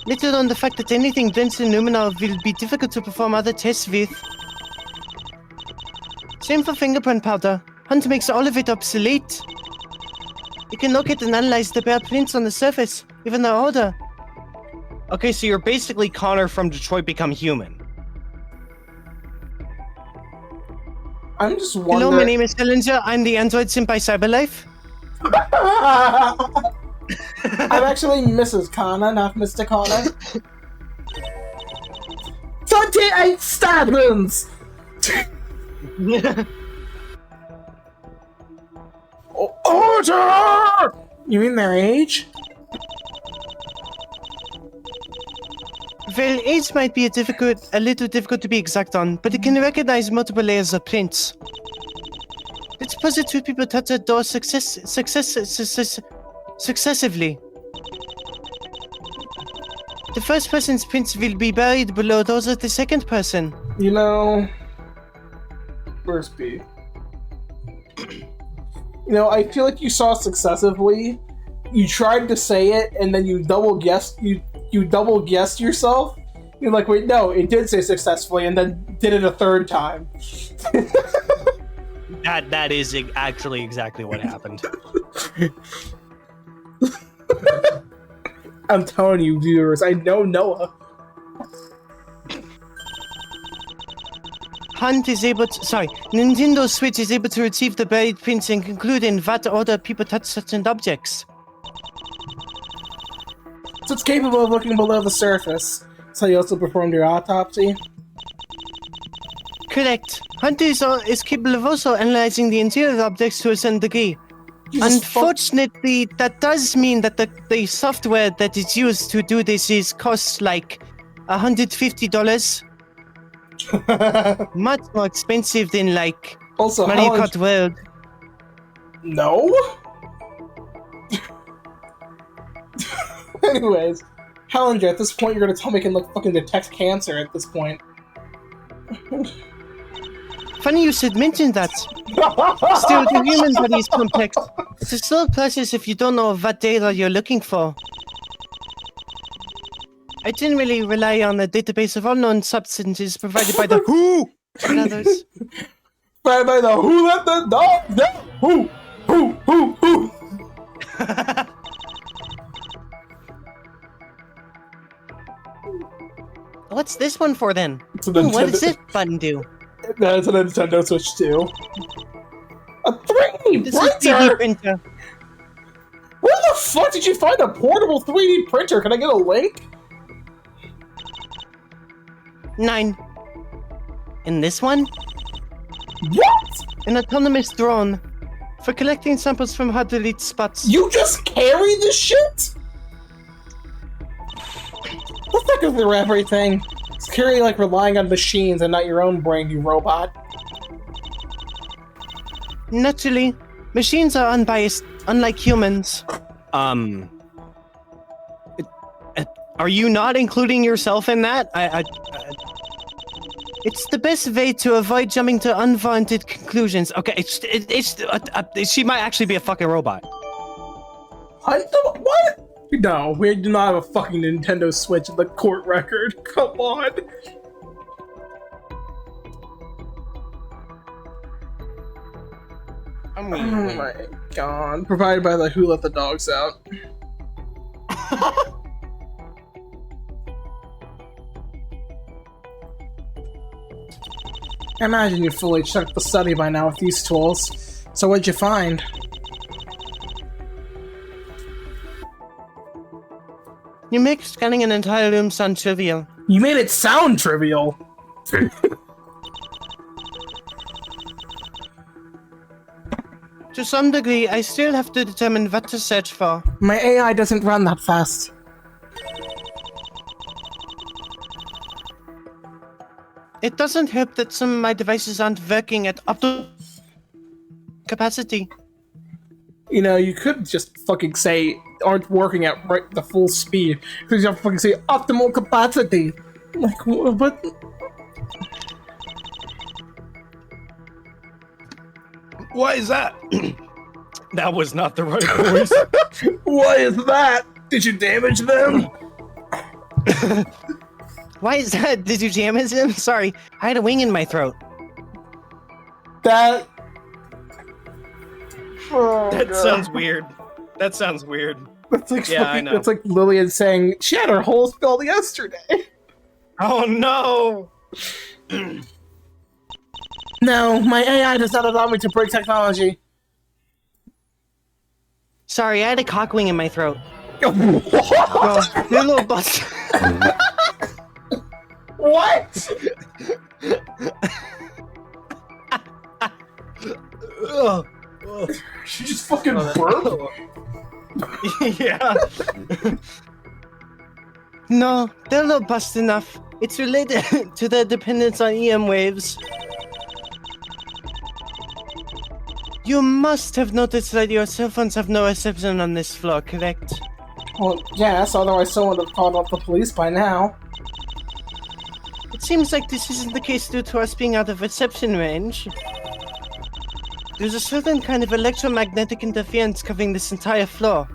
Let alone the fact that anything dense in luminol will be difficult to perform other tests with. Same for fingerprint powder. Hunt makes all of it obsolete. You can locate and analyze the bare prints on the surface, even their odor. Okay, so you're basically Connor from Detroit Become Human. I'm just wondering... Hello, my name is Hellinger. I'm the android sent by Cyberlife. I'm actually Mrs. Connor, not Mr. Connor. 28 stabbings! Order! You mean their age? Well, age might be a little difficult to be exact on, but it can recognize multiple layers of prints. Let's suppose two people touch a door successively. The first person's prints will be buried below those of the second person. You know... Where's B? You know, I feel like you saw successively. You tried to say it, and then you double guessed. You double guessed yourself. You're like, wait, no, it did say successfully, and then did it a third time. That is actually exactly what happened. I'm telling you, viewers, I know Noah. Nintendo Switch is able to retrieve the buried prints and conclude in what order people touch certain objects. So it's capable of looking below the surface. So you also performed your autopsy? Correct. Hunter is capable of also analyzing the interior objects to a certain degree. Unfortunately, that does mean that the software that is used to do this costs like $150. Much more expensive than like also, Mario Kart World. No? Anyways, Hellinger, at this point you're gonna tell me I can like fucking detect cancer at this point. Funny you should mention that. Still, the human body is complex. It's a slow process if you don't know what data you're looking for. I generally rely on a database of unknown substances provided by the WHO and others. Provided by the WHO let the dog know. Who. What's this one for then? What does this button do? That's a Nintendo Switch 2. A 3D This is a 3D printer. Where the fuck did you find a portable 3D printer? Can I get a link? 9. And this one? What? An autonomous drone. For collecting samples from hard-to-reach spots. You just carry this shit? What the fuck is with everything? It's carry like relying on machines and not your own brain, you robot. Naturally, machines are unbiased, unlike humans. Are you not including yourself in that? It's the best way to avoid jumping to unwarranted conclusions. Okay, She might actually be a fucking robot. What? No, we do not have a fucking Nintendo Switch in the court record. Come on. Oh my god. Provided by the Who Let the Dogs Out. I imagine you fully checked the study by now with these tools. So what'd you find? You make scanning an entire room sound trivial. You made it sound trivial. To some degree, I still have to determine what to search for. My AI doesn't run that fast. It doesn't help that some of my devices aren't working at optimal capacity. You know, you could just fucking say aren't working at the full speed. Because you have to fucking say optimal capacity. Like, what? Why is that? That was not the right voice. Why is that? Did you damage them? Why is that? Did you damage him? Sorry, I had a wing in my throat. That... That sounds weird. That sounds weird. That's like Yeah, fucking, I know. That's like Lillian saying, she had her hole spilled yesterday. Oh no! No, my AI does not allow me to break technology. Sorry, I had a cock wing in my throat. What? Oh, your little bust. What? She just fucking burped? Yeah. No, they're not bust enough. It's related to their dependence on EM waves. You must have noticed that your cell phones have no reception on this floor, correct? Well, yes, otherwise someone would have called up the police by now. It seems like this isn't the case due to us being out of reception range. There's a certain kind of electromagnetic interference covering this entire floor.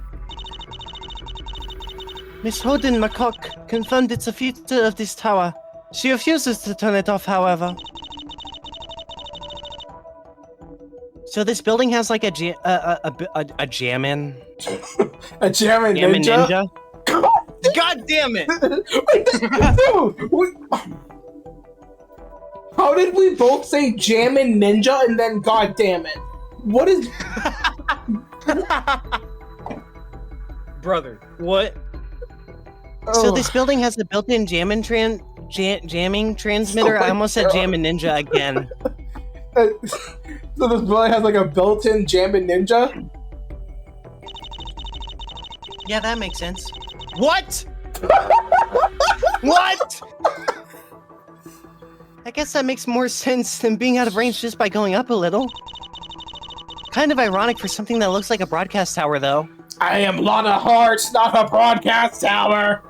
Miss Holden McCock confirmed it's a feature of this tower. She refuses to turn it off, however. So this building has like a jammin'? A jammin' Jammin' ninja? God damn it! Dude, how did we both say jammin' ninja and then god damn it? What is... Brother, what? So this building has a built-in jamming transmitter. Oh my I almost said God. jammin' ninja again. So this building has like a built-in jammin' ninja? Yeah, that makes sense. What? What? I guess that makes more sense than being out of range just by going up a little. Kind of ironic for something that looks like a broadcast tower, though. I am Lana Hearts, not a broadcast tower!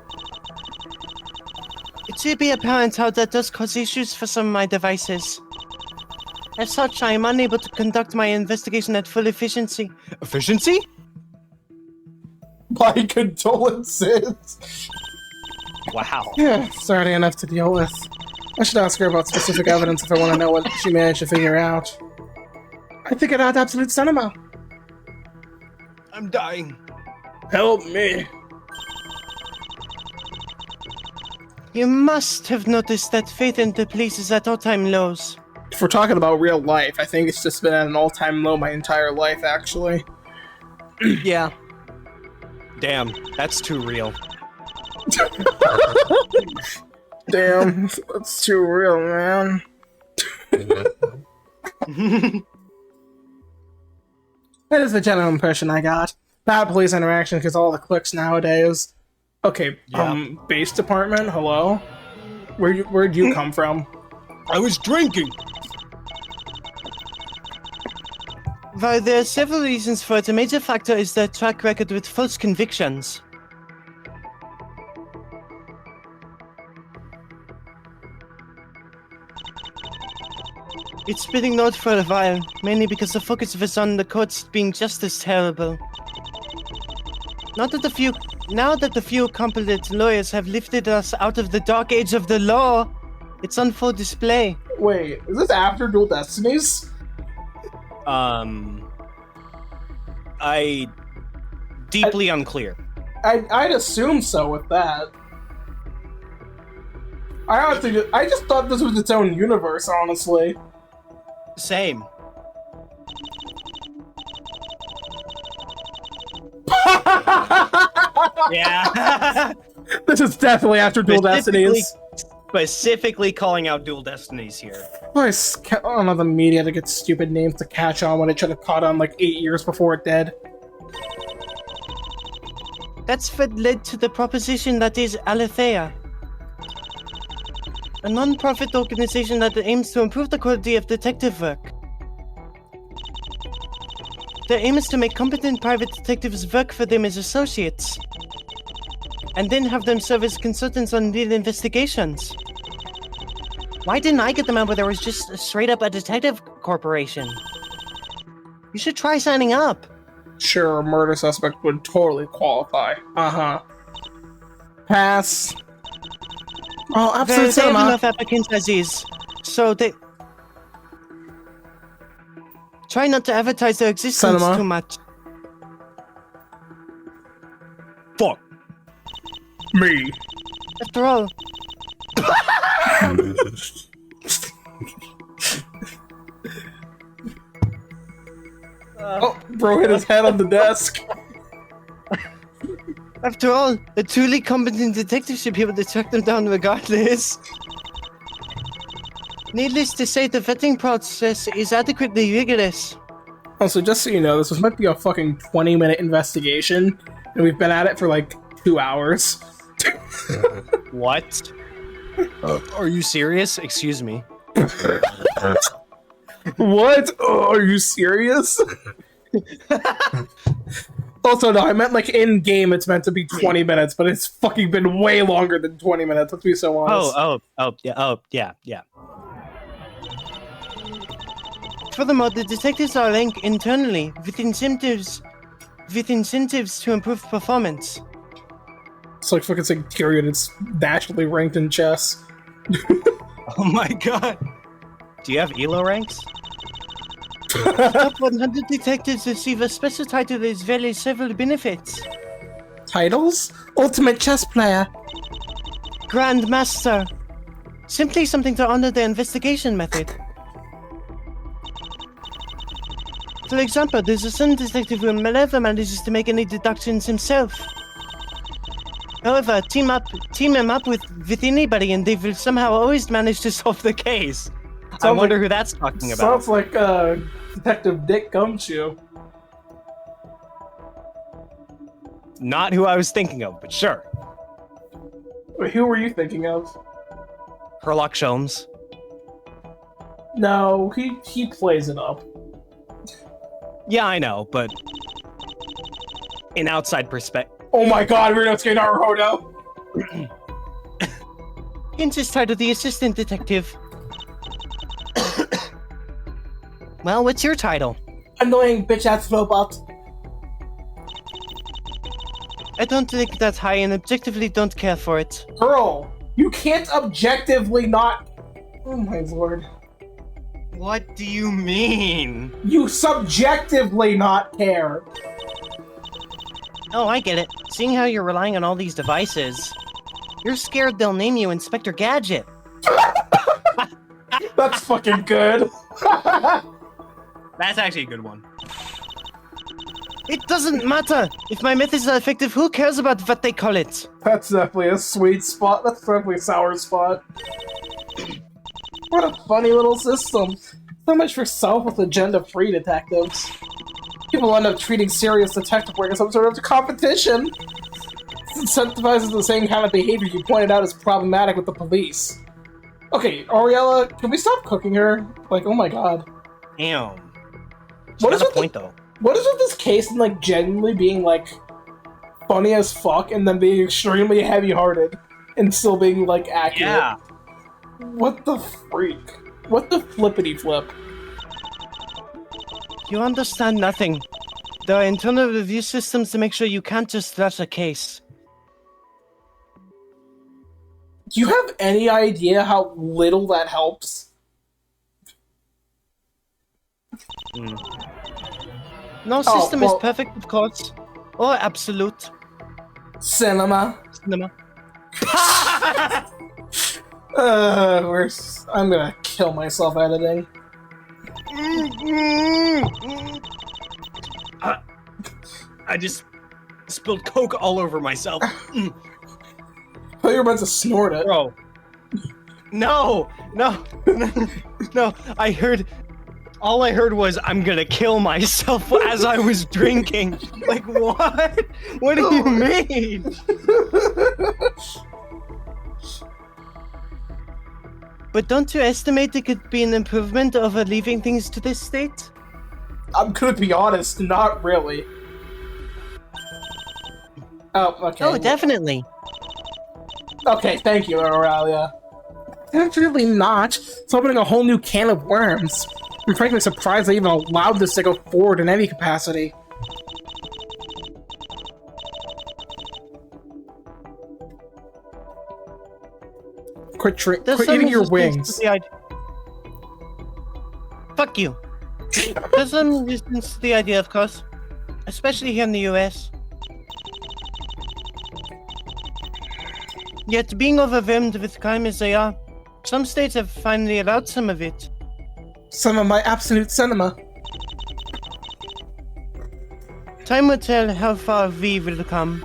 It should be apparent how that does cause issues for some of my devices. As such, I am unable to conduct my investigation at full efficiency. Efficiency? My condolences! Wow. Yeah, it's already enough to deal with. I should ask her about specific evidence if I want to know what she managed to figure out. I think it had absolute cinema. I'm dying. Help me. You must have noticed that faith in the police is at all-time lows. If we're talking about real life, I think it's just been at an all-time low my entire life, actually. Yeah. Damn, that's too real. Damn, that's too real, man. That is the general impression I got. Bad police interaction because all the clicks nowadays. Okay, base department, hello? Where'd you come from? I was drinking. While there are several reasons for it, a major factor is their track record with false convictions. It's been ignored for a while, mainly because the focus was on the courts being just as terrible. Now that the few competent lawyers have lifted us out of the dark age of the law, it's on full display. Wait, is this after Dual Destinies? Deeply unclear. I'd assume so with that. I just thought this was its own universe, honestly. Same. Yeah. This is definitely after Dual Destinies. Specifically calling out Dual Destinies here. I don't know the media to get stupid names to catch on when it should have caught on like 8 years before it did. That's what led to the proposition that is Aletheia, a non-profit organization that aims to improve the quality of detective work. Their aim is to make competent private detectives work for them as associates, and then have them serve as consultants on real investigations. Why didn't I get them out where there was just straight up a detective corporation? You should try signing up. Sure, a murder suspect would totally qualify. Pass. Oh, absolutely. They have enough applicants as is, so they try not to advertise their existence too much. Fuck. Me. After all, oh, bro hit his head on the desk. After all, a truly competent detective should be able to track them down regardless. Needless to say, the vetting process is adequately rigorous. Also, just so you know, this might be a fucking 20-minute investigation, and we've been at it for like 2 hours. What? Are you serious? Excuse me. What? Oh, are you serious? Also, no, I meant like in-game it's meant to be 20 minutes, but it's fucking been way longer than 20 minutes, let's be so honest. Yeah. Furthermore, the detectives are ranked internally with incentives to improve performance. It's like fucking saying Tyrion, it's nationally ranked in chess. Oh my god. Do you have ELO ranks? Top 100 detectives receive a special title that varies several benefits. Titles? Ultimate chess player. Grand Master. Simply something to honor their investigation method. For example, there's a certain detective who never manages to make any deductions himself. However, team him up with anybody and they will somehow always manage to solve the case. I wonder who that's talking about. Sounds like Detective Dick Gumshoe. Not who I was thinking of, but sure. Wait, who were you thinking of? Sherlock Holmes. No, he plays it up. Yeah, I know, but in outside perspective. Oh my god, we're not getting Naruto. Hence his title, the assistant detective. Well, what's your title? Annoying bitch-ass robot. I don't think that's high and objectively don't care for it. Girl, you can't objectively not... Oh my lord. What do you mean? You subjectively not care. Oh, I get it. Seeing how you're relying on all these devices, you're scared they'll name you Inspector Gadget. That's fucking good. That's actually a good one. It doesn't matter. If my methods are effective, who cares about what they call it? That's definitely a sweet spot. That's definitely a sour spot. What a funny little system. So much for self with agenda-free detectives. People end up treating serious detective work as some sort of competition. This incentivizes the same kind of behavior you pointed out as problematic with the police. Okay, Ariella, can we stop cooking her? Like, oh my god. Damn. What is a with point, though? What is with this case and, like, genuinely being, like, funny as fuck and then being extremely heavy-hearted and still being, like, accurate? Yeah. What the freak? What the flippity-flip? You understand nothing. There are internal review systems to make sure you can't just rush a case. Do you have any idea how little that helps? No system is perfect, of course. Or absolute. Cinema. I'm gonna kill myself editing. I just spilled Coke all over myself. I thought you were meant to snort it. Bro. No. All I heard was, I'm gonna kill myself as I was drinking. Like, what? What do you mean? But don't you estimate it could be an improvement over leaving things to this state? I'm gonna be honest, not really. Oh, okay. Oh, definitely. Okay, thank you, Aurelia. Actually not. It's opening a whole new can of worms. I'm frankly surprised they even allowed this to go forward in any capacity. Quit eating your wings. Fuck you. There's some resistance to the idea, of course. Especially here in the US. Yet, being overwhelmed with crime as they are, some states have finally allowed some of it. Some of my absolute cinema. Time will tell how far we will come.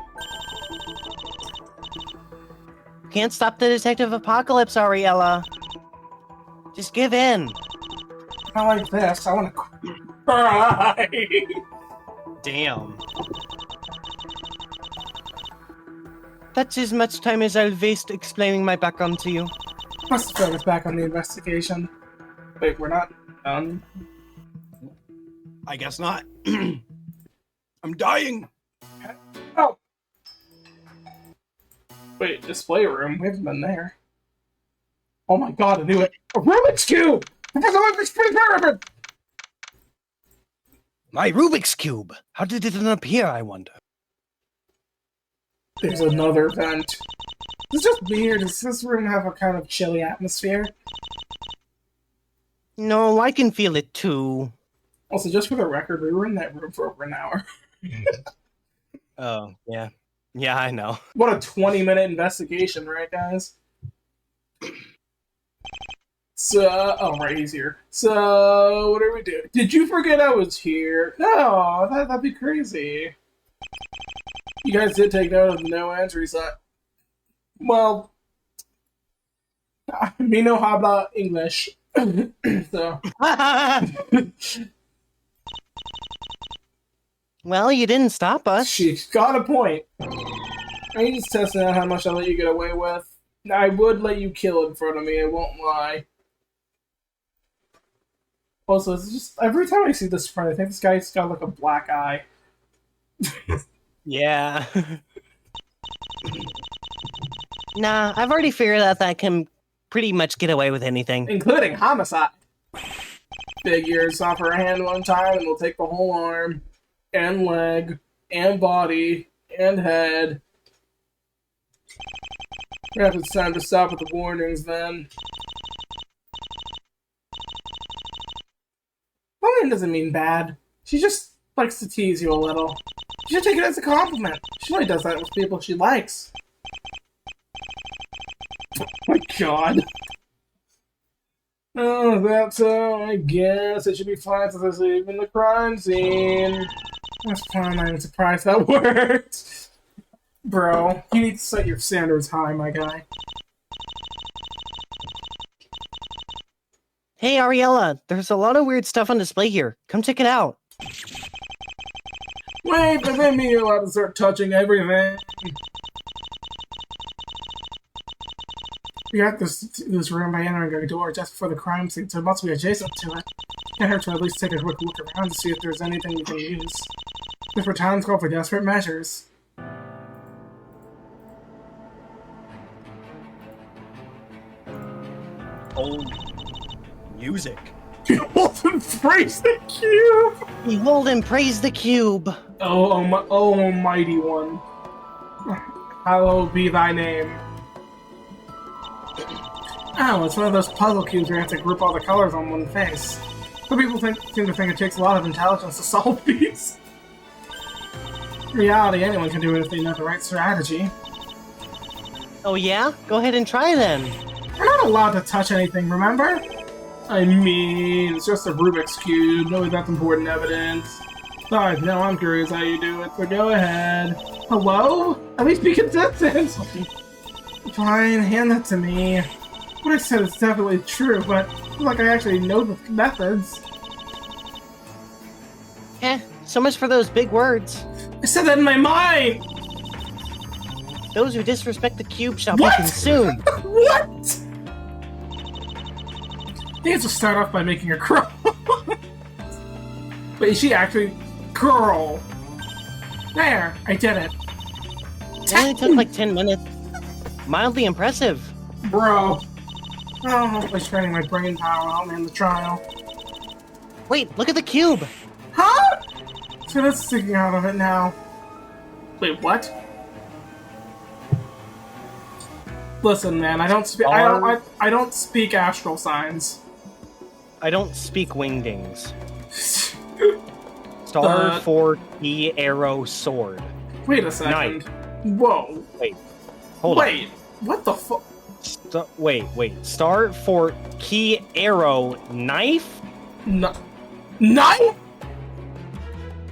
Can't stop the detective apocalypse, Ariella. Just give in. I like this. I want to cry. Damn. That's as much time as I'll waste explaining my background to you. Let's focus back on the investigation. Wait, we're not done? I guess not. I'm dying. Oh! Wait, display room? We haven't been there. Oh my god, I knew it! A Rubik's Cube! Professor Olympic experiment! My Rubik's Cube! How did it end up here, I wonder? There's another vent. It's just weird. Does this room have a kind of chilly atmosphere? No, I can feel it too. Also, just for the record, we were in that room for over an hour. Oh, yeah. Yeah, I know. What a 20-minute investigation, right, guys? So, oh, right, he's here. So, what do we do? Did you forget I was here? No, that'd be crazy. You guys did take note of the no entry set. Well, me no habla English. So. Well, you didn't stop us. She's got a point. I'm just testing out how much I let you get away with. I would let you kill in front of me, I won't lie. Also, it's just, every time I see this friend, I think this guy's got like a black eye. Yeah. Nah, I've already figured out that I can pretty much get away with anything. Including homicide. Figures off her hand one time and we'll take the whole arm, and leg, and body, and head. Perhaps it's time to stop with the warnings then. Bullying doesn't mean bad. She just likes to tease you a little. You should take it as a compliment. She only does that with people she likes. Oh my god. Oh, that's I guess it should be fine since there's even the crime scene. That's fine, I'm surprised that worked. Bro, you need to set your standards high, my guy. Hey, Ariella, there's a lot of weird stuff on display here. Come check it out. Wait, but then you're allowed to start touching everything. We got this room by entering a door just before the crime scene, so it must be adjacent to it. Can't hurt to at least take a quick look around to see if there's anything we can use. If we're times call for desperate measures. Old music. Behold and praise the cube! Behold and praise the cube. Oh, almighty one. Hallowed be thy name. Oh, it's one of those puzzle cubes where you have to group all the colors on one face. Some people seem to think it takes a lot of intelligence to solve these. In reality, anyone can do it if they know the right strategy. Oh yeah? Go ahead and try then. We're not allowed to touch anything, remember? I mean, it's just a Rubik's Cube, no that important evidence. Besides, now I'm curious how you do it, so go ahead. Hello? At least be consistent! Fine, hand that to me. What I said is definitely true, but I feel like I actually know the methods. So much for those big words. I said that in my mind! Those who disrespect the cube shall What? be consumed. What? They have to start off by making her crawl. But is she actually girl? There, I did it. It only took like 10 minutes. Mildly impressive. Bro. Oh, hopefully straining my brain power out in the trial. Wait, look at the cube. Huh? So that's sticking out of it now. Wait, what? Listen, man, I don't speak. I don't speak astral signs. I don't speak wingdings. Star for key arrow sword. Wait a second. Knight. Whoa. Wait. Hold on. Wait. What the fuck? Wait. Star for key arrow knife? Knife?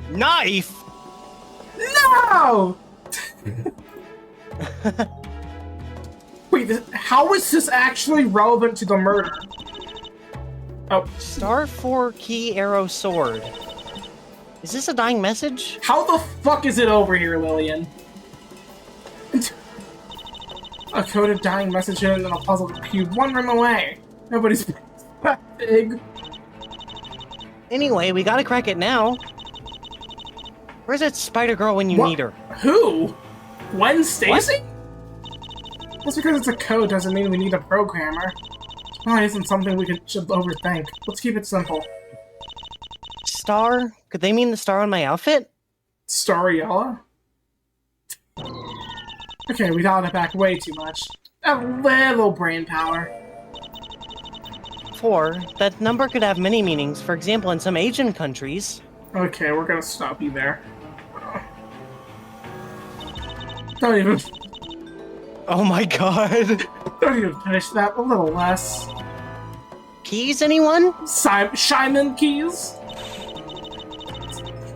Knife? No! Wait, how is this actually relevant to the murder? Oh. Star 4 key arrow sword. Is this a dying message? How the fuck is it over here, Lillian? A coded dying message in and a puzzle cube one room away. Nobody's that big. Anyway, we gotta crack it now. Where's that spider girl when you need her? Who? Gwen Stacy? Just because it's a code doesn't mean we need a programmer. Well, it isn't something we should overthink. Let's keep it simple. Star? Could they mean the star on my outfit? Stariella? Okay, we dialed it back way too much. A little brain power. 4. That number could have many meanings. For example, in some Asian countries. Okay, we're gonna stop you there. Don't even... Oh my god. Don't even finish that. A little less. Keys, anyone? Shyman keys?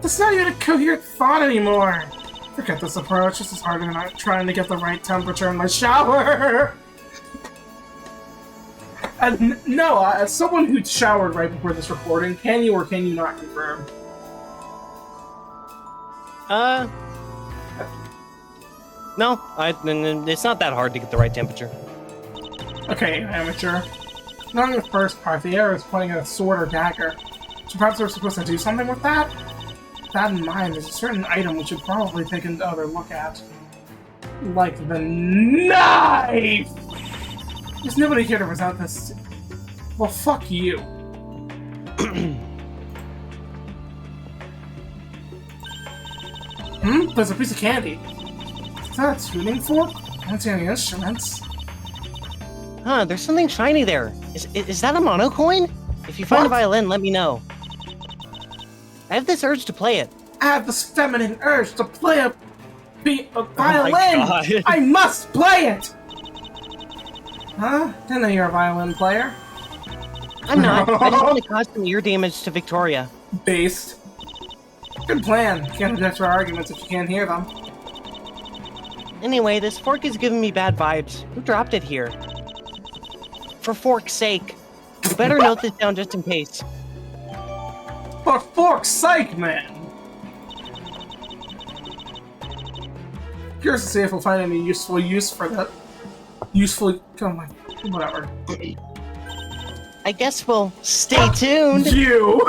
That's not even a coherent thought anymore. Forget this approach. This is harder than trying to get the right temperature in my shower. No, as someone who showered right before this recording, can you or can you not confirm? No, it's not that hard to get the right temperature. Okay, amateur. Not in the first part, the arrow is pointing at a sword or dagger. So perhaps we're supposed to do something with that? With that in mind, there's a certain item we should probably take another look at. Like the knife! There's nobody here to resent this. Well, fuck you. There's a piece of candy. Is that a tuning fork? I don't see any instruments. Huh, there's something shiny there. Is that a mono coin? If you find a violin, let me know. I have this urge to play it. I have this feminine urge to play a violin! God. I must play it! Huh? Didn't know you're a violin player. I'm not. I just want to cause some ear damage to Victoria. Based. Good plan. Can't object to our arguments if you can't hear them. Anyway, this fork is giving me bad vibes. Who dropped it here? For fork's sake. You better note this down just in case. For fork's sake, man! Curious to see if we'll find any useful use for that. Come on, whatever. I guess we'll stay tuned. You!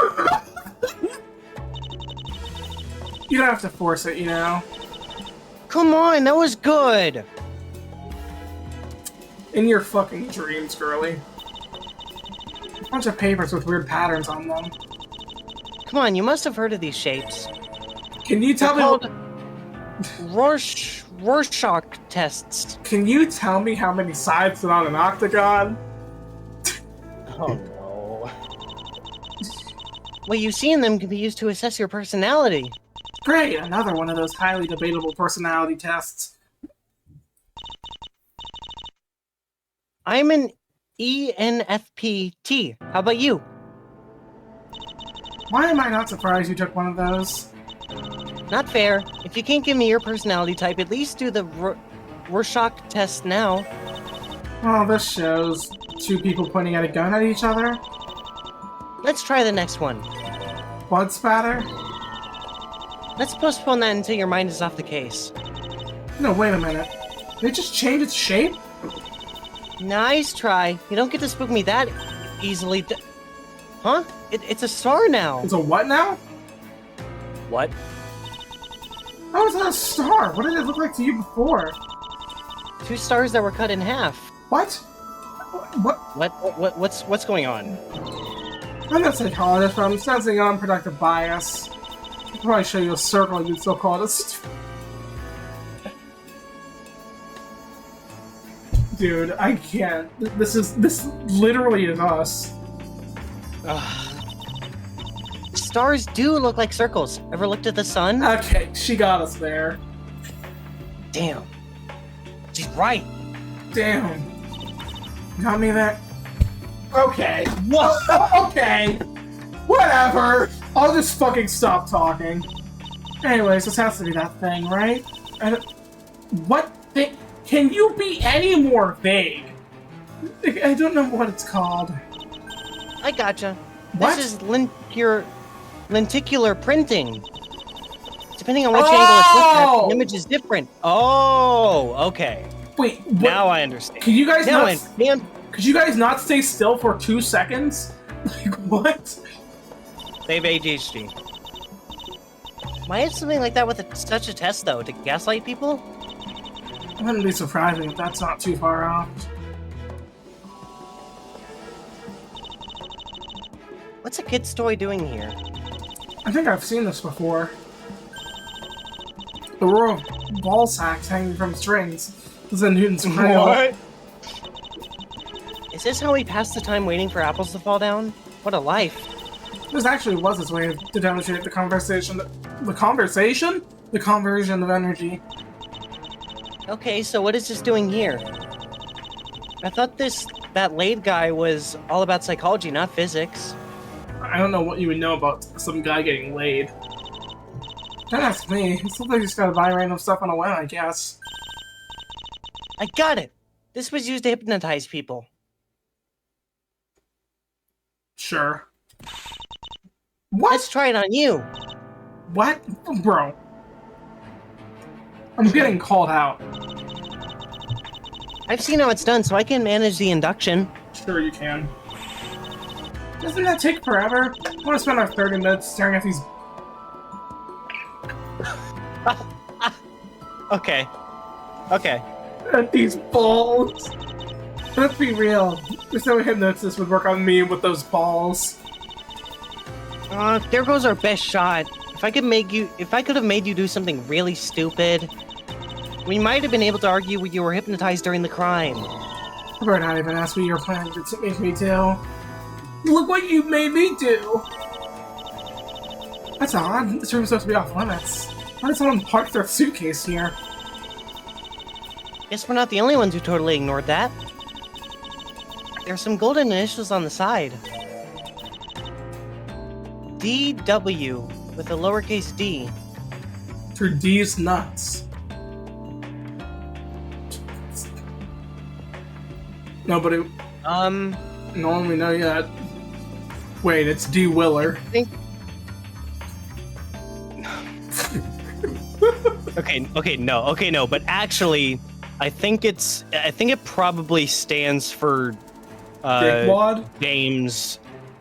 You don't have to force it, you know? Come on, that was good. In your fucking dreams, girly. A bunch of papers with weird patterns on them. Come on, you must have heard of these shapes. Can you tell me called Rorschach tests. Can you tell me how many sides are on an octagon? Oh no. What you see in them can be used to assess your personality. Great, another one of those highly debatable personality tests. I'm an ENFPT. How about you? Why am I not surprised you took one of those? Not fair. If you can't give me your personality type, at least do the Rorschach test now. Oh, this shows two people pointing at a gun at each other. Let's try the next one. Blood spatter? Let's postpone that until your mind is off the case. No, wait a minute. Did it just change its shape? Nice try. You don't get to spook me that easily. Huh? It's a star now. It's a what now? What? How is that a star? What did it look like to you before? 2 stars that were cut in half. What? What's going on? I'm not a psychologist, but I'm sensing unproductive bias. I'll probably show you a circle you'd still call it. Dude, I can't. This literally is us. Stars do look like circles. Ever looked at the sun? Okay, she got us there. Damn. She's right. Damn. Got me there. Okay. What? Okay. Whatever. I'll just fucking stop talking. Anyways, this has to be that thing, right? What thing? Can you be any more vague? I don't know what it's called. I gotcha. What? This is lenticular printing. Depending on which angle it's looked at, the image is different. Oh, okay. Wait, what? Now I understand. Can you guys now not? I understand. Could you guys not stay still for 2 seconds? Like what? They have ADHD. Why is something like that with such a test, though? To gaslight people? It wouldn't be surprising if that's not too far off. What's a kid's toy doing here? I think I've seen this before. The row of ball sacks hanging from strings. This is a Newton's cradle. What? Is this how we pass the time waiting for apples to fall down? What a life. This actually was his way to demonstrate the conversation. The conversation? The conversion of energy. Okay, so what is this doing here? I thought that Lade guy was all about psychology, not physics. I don't know what you would know about some guy getting laid. Don't ask me. It looks like you just gotta buy random stuff on a whim, I guess. I got it! This was used to hypnotize people. Sure. What? Let's try it on you. What? Bro. I'm getting called out. I've seen how it's done, so I can manage the induction. Sure you can. Doesn't that take forever? I want to spend our 30 minutes staring at these... Okay. Okay. At these balls. Let's be real. There's no hypnosis would work on me with those balls. There goes our best shot. If I could have made you do something really stupid, we might have been able to argue you were hypnotized during the crime. You better not even ask me your plan to make me do. Look what you made me do! That's odd. This room's supposed to be off limits. Why did someone park their suitcase here? Guess we're not the only ones who totally ignored that. There's some golden initials on the side. DW with a lowercase d. For D's nuts. Nobody. No one we know yet. Wait, it's D. Willer. no. But actually, I think it probably stands for Dickwad?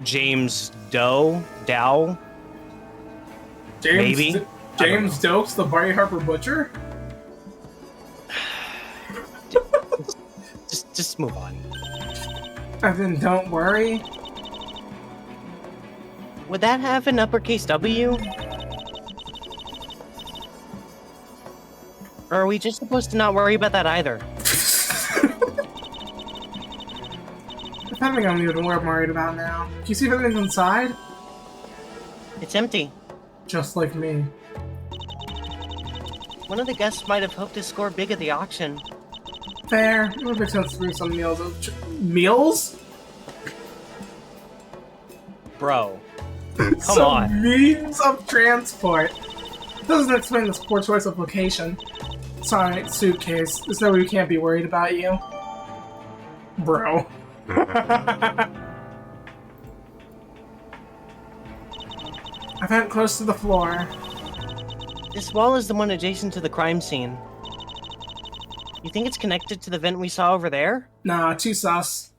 James Dow. Maybe. James Dokes, the Barney Harper Butcher? Just move on. And then don't worry. Would that have an uppercase W? Or are we just supposed to not worry about that either? Depending on what I'm worried about now. Can you see if everything's inside? It's empty. Just like me. One of the guests might have hoped to score big at the auction. Fair. It would make sense to bring some meals. Meals? Bro. Some on. means of transport. Doesn't explain this poor choice of location. Sorry, suitcase. There's no way we can't be worried about you. Bro. I went close to the floor. This wall is the one adjacent to the crime scene. You think it's connected to the vent we saw over there? Nah, too sus.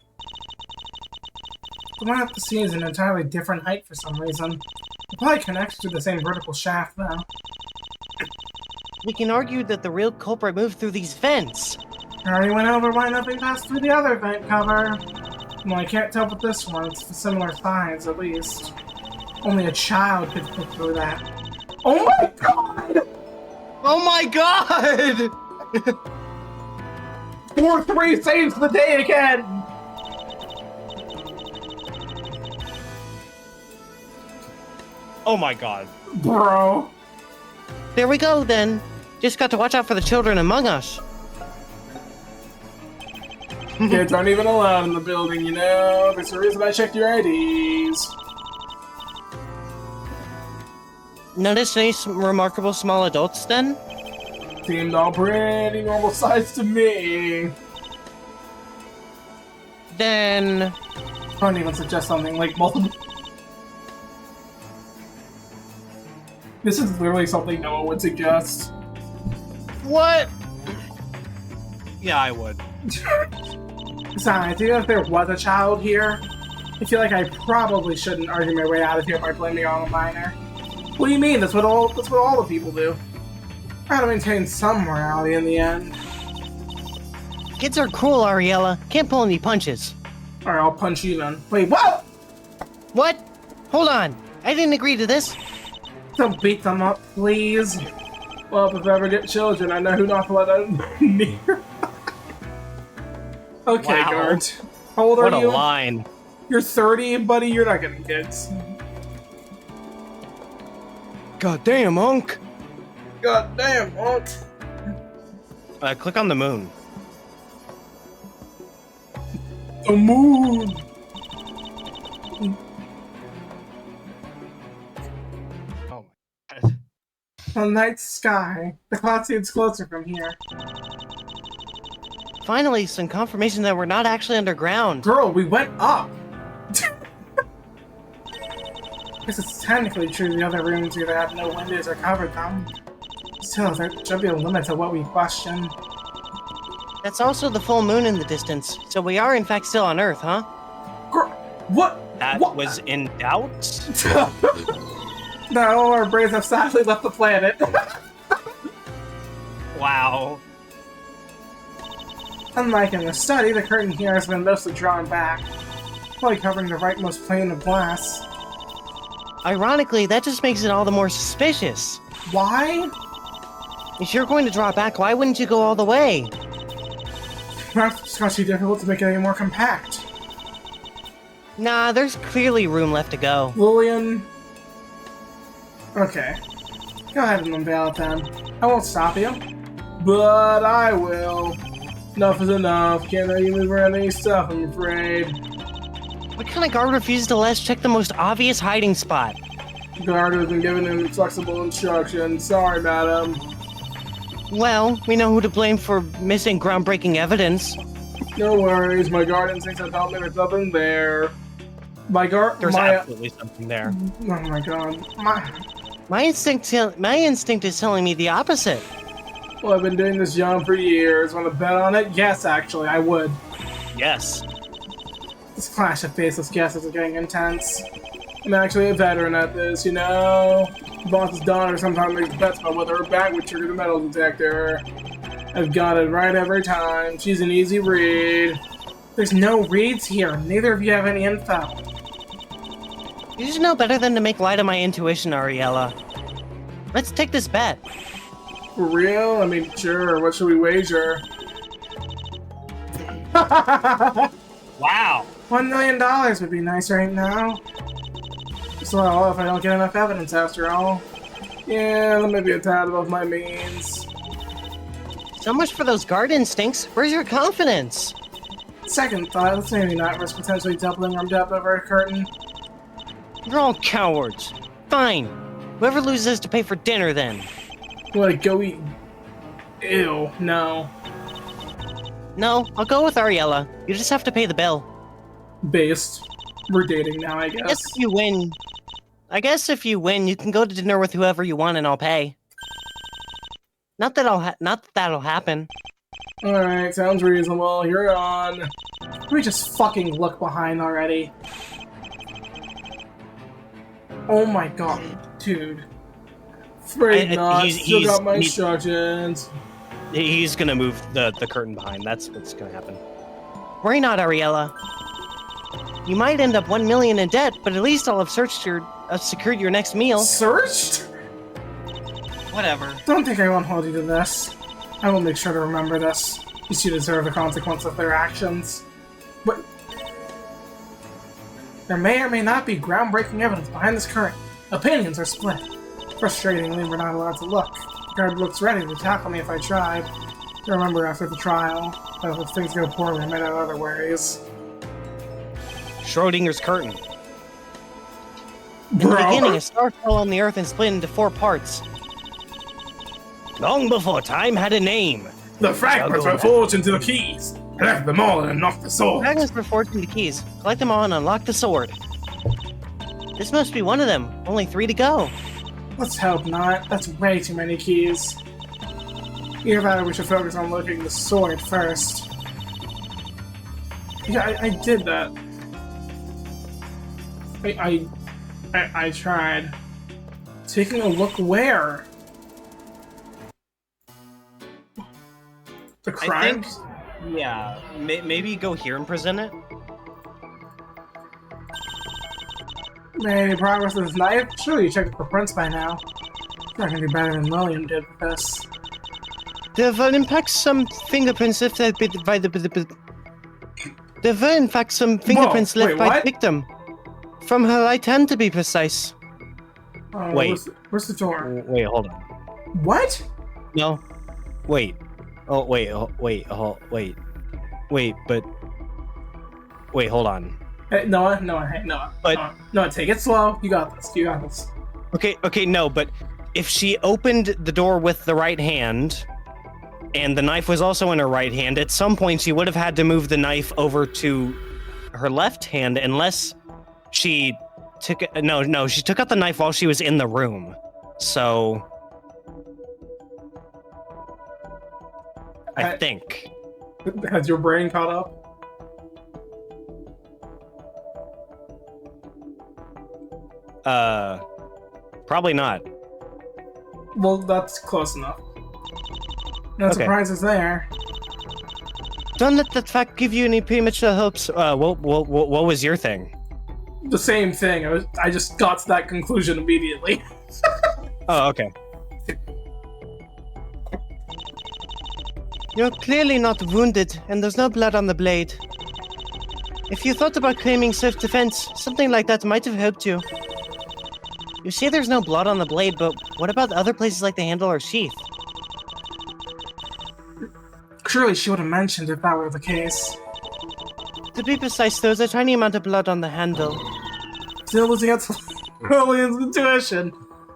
The one up the scene is an entirely different height for some reason. It probably connects to the same vertical shaft, though. We can argue that the real culprit moved through these vents. I already went over why nothing passed through the other vent cover. Well, I can't tell with this one. It's the similar size, at least. Only a child could fit through that. Oh my god! Oh my god! 4-3 saves the day again! Oh my god. Bro. There we go, then. Just got to watch out for the children among us. Kids aren't even allowed in the building, you know? There's a reason I checked your IDs. Notice any remarkable small adults, then? Seemed all pretty normal size to me. Then... Don't even suggest something like multiple... This is literally something no one would suggest. What? Yeah, I would. Besides, even if there was a child here, I feel like I probably shouldn't argue my way out of here by blaming it on a minor. What do you mean? That's what all the people do. Try to maintain some morality in the end. Kids are cruel, Ariella. Can't pull any punches. Alright, I'll punch you then. Wait, what? What? Hold on. I didn't agree to this. Don't beat them up, please. Well, if I ever get children, I know who not to let them near. Okay, Wow. Gart. How old are What a you? line. You're 30, buddy. You're not getting kids. God damn, Unc. God damn, what? Click on the moon. The moon. Oh my god. The night sky. The cloud seems closer from here. Finally, some confirmation that we're not actually underground. Girl, we went up. Guess it's technically true the other rooms either have no windows or covered them. Still, there should be a limit to what we question. That's also the full moon in the distance, so we are in fact still on Earth, huh? Girl, what? That What? was in doubt? No, our brains have sadly left the planet. Wow. Unlike in the study, the curtain here has been mostly drawn back, probably covering the rightmost plane of glass. Ironically, that just makes it all the more suspicious. Why? If you're going to draw back, why wouldn't you go all the way? Perhaps it's got too difficult to make it any more compact. Nah, there's clearly room left to go. Lillian. Okay. Go ahead and unveil it then. I won't stop you. But I will. Enough is enough. Can't let you move around any stuff, I'm afraid. What kind of guard refuses to let us check the most obvious hiding spot? The guard has been given inflexible instructions. Sorry, madam. Well, we know who to blame for missing groundbreaking evidence. No worries, my guard instincts have told me there's nothing there. There's absolutely something there. Oh my god. My instinct is telling me the opposite. Well, I've been doing this job for years. Want to bet on it? Yes, actually, I would. Yes. This clash of faceless guesses is getting intense. I'm actually a veteran at this, you know? The boss's daughter sometimes makes bets about whether her bag would trigger the metal detector. I've got it right every time. She's an easy read. There's no reads here. Neither of you have any info. You should know better than to make light of my intuition, Ariella. Let's take this bet. For real? I mean, sure. What should we wager? Wow. $1 million would be nice right now. So, if I don't get enough evidence after all. Yeah, that may be a tad above my means. So much for those guard instincts. Where's your confidence? Second thought, let's maybe not risk potentially doubling our depth over a curtain. You're all cowards. Fine. Whoever loses has to pay for dinner then. What, go eat? Ew, no. No, I'll go with Ariella. You just have to pay the bill. Based. We're dating now, I guess. I guess if you win, you can go to dinner with whoever you want and I'll pay. Not that that'll happen. Alright, sounds reasonable. You're on. Let me just fucking look behind already. Oh my god, dude. Afraid not. Still got my instructions. He's gonna move the curtain behind. That's what's gonna happen. Worry not, Ariella. You might end up 1 million in debt, but at least I'll have secured your next meal. Searched? Whatever. Don't think I won't hold you to this. I will make sure to remember this. You two deserve the consequence of their actions. But there may or may not be groundbreaking evidence behind this current. Opinions are split. Frustratingly, we're not allowed to look. The guard looks ready to tackle me if I tried. To remember after the trial, that if things go poorly, I might have other ways. Schrodinger's curtain. In the beginning, a star fell on the earth and split into 4 parts. Long before time had a name. The fragments were forged into the keys. Collect them all and unlock the sword. Fragments were forged into keys. Collect them all and unlock the sword. This must be one of them. Only 3 to go. Let's hope not. That's way too many keys. Either that or we should focus on looking the sword first. Yeah, I did that. I tried. Taking a look where? The crimes? Yeah, maybe go here and present it. Any progress with this knife? Surely you checked the prints by now. It's not gonna be better than William did with this. There were in fact some fingerprints left by the There were in fact some fingerprints left by the victim. From her right hand, to be precise. Wait. Where's the door? Wait, hold on. What? No. Wait. Oh, wait. Wait, but... Wait, hold on. Hey, Noah, take it slow. You got this. Okay, no, but if she opened the door with the right hand, and the knife was also in her right hand, at some point she would have had to move the knife over to her left hand, unless she took it. No, she took out the knife while she was in the room. So... I think. Has your brain caught up? Probably not. Well, that's close enough. No surprises there. Don't let that fact give you any premature hopes. What was your thing? The same thing. I just got to that conclusion immediately. Oh, okay. You're clearly not wounded, and there's no blood on the blade. If you thought about claiming self-defense, something like that might have helped you. You say there's no blood on the blade, but what about other places like the handle or sheath? Surely she would have mentioned if that were the case. To be precise, there's a tiny amount of blood on the handle. Still losing out to William's intuition.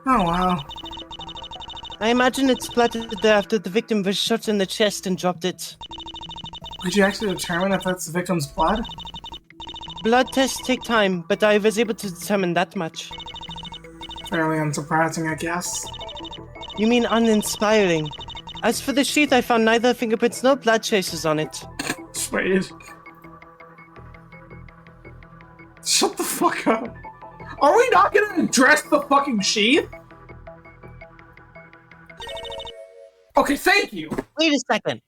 Oh wow. I imagine it splattered there after the victim was shot in the chest and dropped it. Could you actually determine if that's the victim's blood? Blood tests take time, but I was able to determine that much. Fairly unsurprising, I guess. You mean uninspiring? As for the sheet, I found neither fingerprints nor blood traces on it. Wait. Shut the fuck up. Are we not gonna address the fucking sheath? Okay, thank you. Wait a second.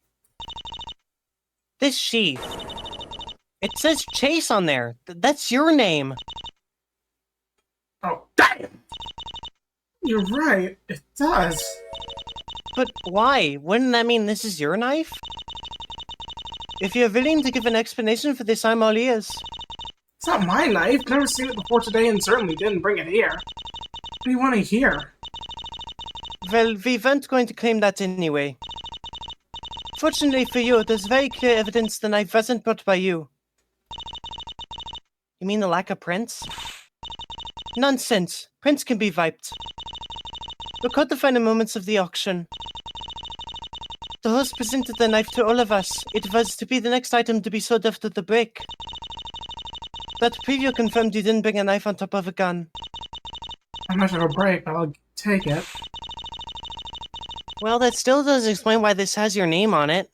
This sheath. It says Chase on there. That's your name. Oh, damn! You're right, it does. But why? Wouldn't that mean this is your knife? If you're willing to give an explanation for this, I'm all ears. It's not my knife. Never seen it before today and certainly didn't bring it here. What do you want to hear? Well, we weren't going to claim that anyway. Fortunately for you, there's very clear evidence the knife wasn't brought by you. You mean the lack of prints? Nonsense. Prints can be wiped. Record the final moments of the auction. The host presented the knife to all of us. It was to be the next item to be sold after the break. That preview confirmed you didn't bring a knife on top of a gun. I'm not sure a break, but I'll take it. Well, that still doesn't explain why this has your name on it.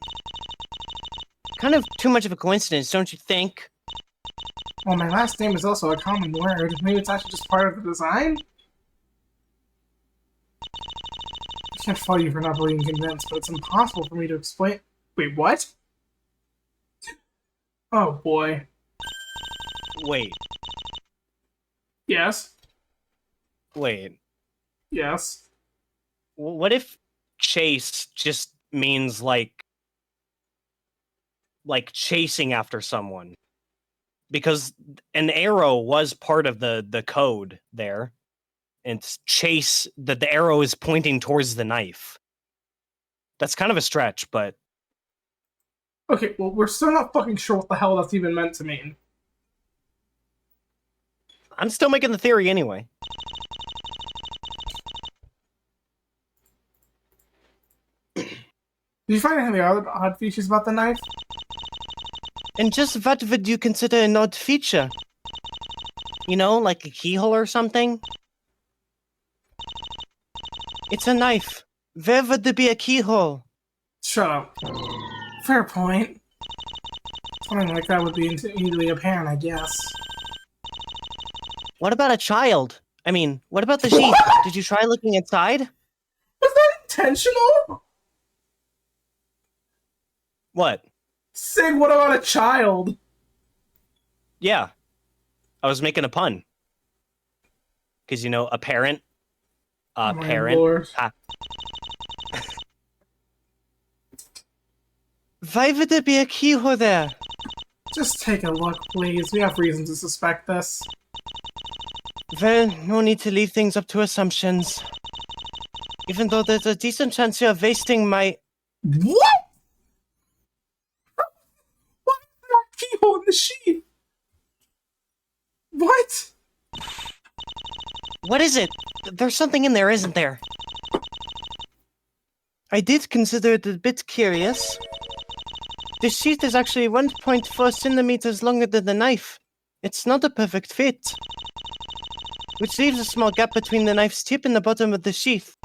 Kind of too much of a coincidence, don't you think? Well, my last name is also a common word. Maybe it's actually just part of the design? I can't fault you for not being convinced, but it's impossible for me to explain. Wait, what? Oh boy. Wait. Yes. Wait. Yes. What if chase just means like chasing after someone? Because an arrow was part of the code there. And chase, that the arrow is pointing towards the knife. That's kind of a stretch, but... Okay, well, we're still not fucking sure what the hell that's even meant to mean. I'm still making the theory anyway. Did you find any other odd features about the knife? And just what would you consider an odd feature? You know, like a keyhole or something? It's a knife. Where would there be a keyhole? Shut up. Fair point. Something like that would be easily apparent, I guess. What about a child? I mean, what about the sheath? Did you try looking inside? Was that intentional? What? Sig, what about a child? Yeah. I was making a pun. Because, you know, a parent. Oh my Parent. Lord. Why would there be a keyhole there? Just take a look, please. We have reason to suspect this. Well, no need to leave things up to assumptions. Even though there's a decent chance you're wasting my... What? Why is there a keyhole in the sheet? What? What is it? There's something in there, isn't there? I did consider it a bit curious. The sheath is actually 1.4 centimeters longer than the knife. It's not a perfect fit. Which leaves a small gap between the knife's tip and the bottom of the sheath.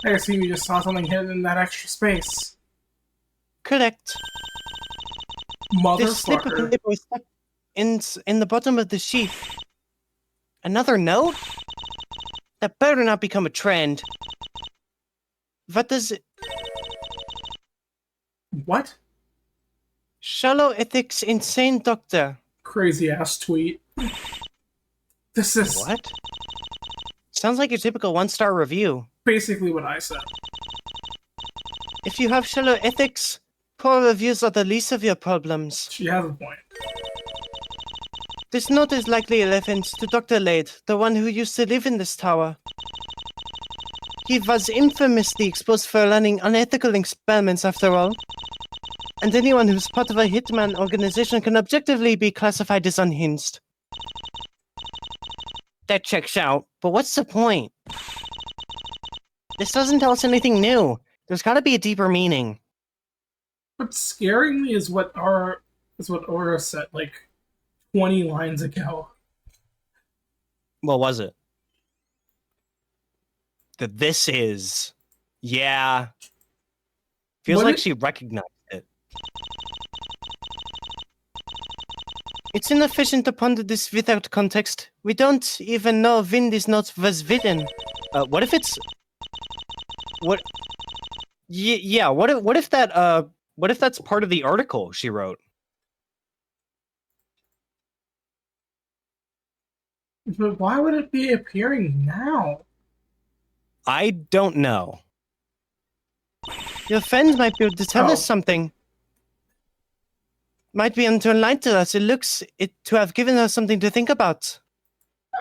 I assume you just saw something hidden in that extra space. Correct. This slip of Motherfucker. paper was stuck in the bottom of the sheath. Another note? That better not become a trend. What does it... What? Shallow ethics insane doctor. Crazy ass tweet. This is What? Sounds like your typical one-star review. basically what I said. If you have shallow ethics, poor reviews are the least of your problems. She has a point. This note is likely a reference to Dr. Lade, the one who used to live in this tower. He was infamously exposed for running unethical experiments after all. And anyone who's part of a hitman organization can objectively be classified as unhinged. That checks out, but what's the point? This doesn't tell us anything new. There's gotta be a deeper meaning. What's scaring me is what Aura said like 20 lines ago. What was it? That this is... Yeah, Feels like she recognized it. It's inefficient to ponder this without context. We don't even know when this note was written. What if it's... What... Yeah, what if that's part of the article she wrote? But why would it be appearing now? I don't know. Your friends might be able to tell us something. Might be able to enlighten us. It looks to have given us something to think about.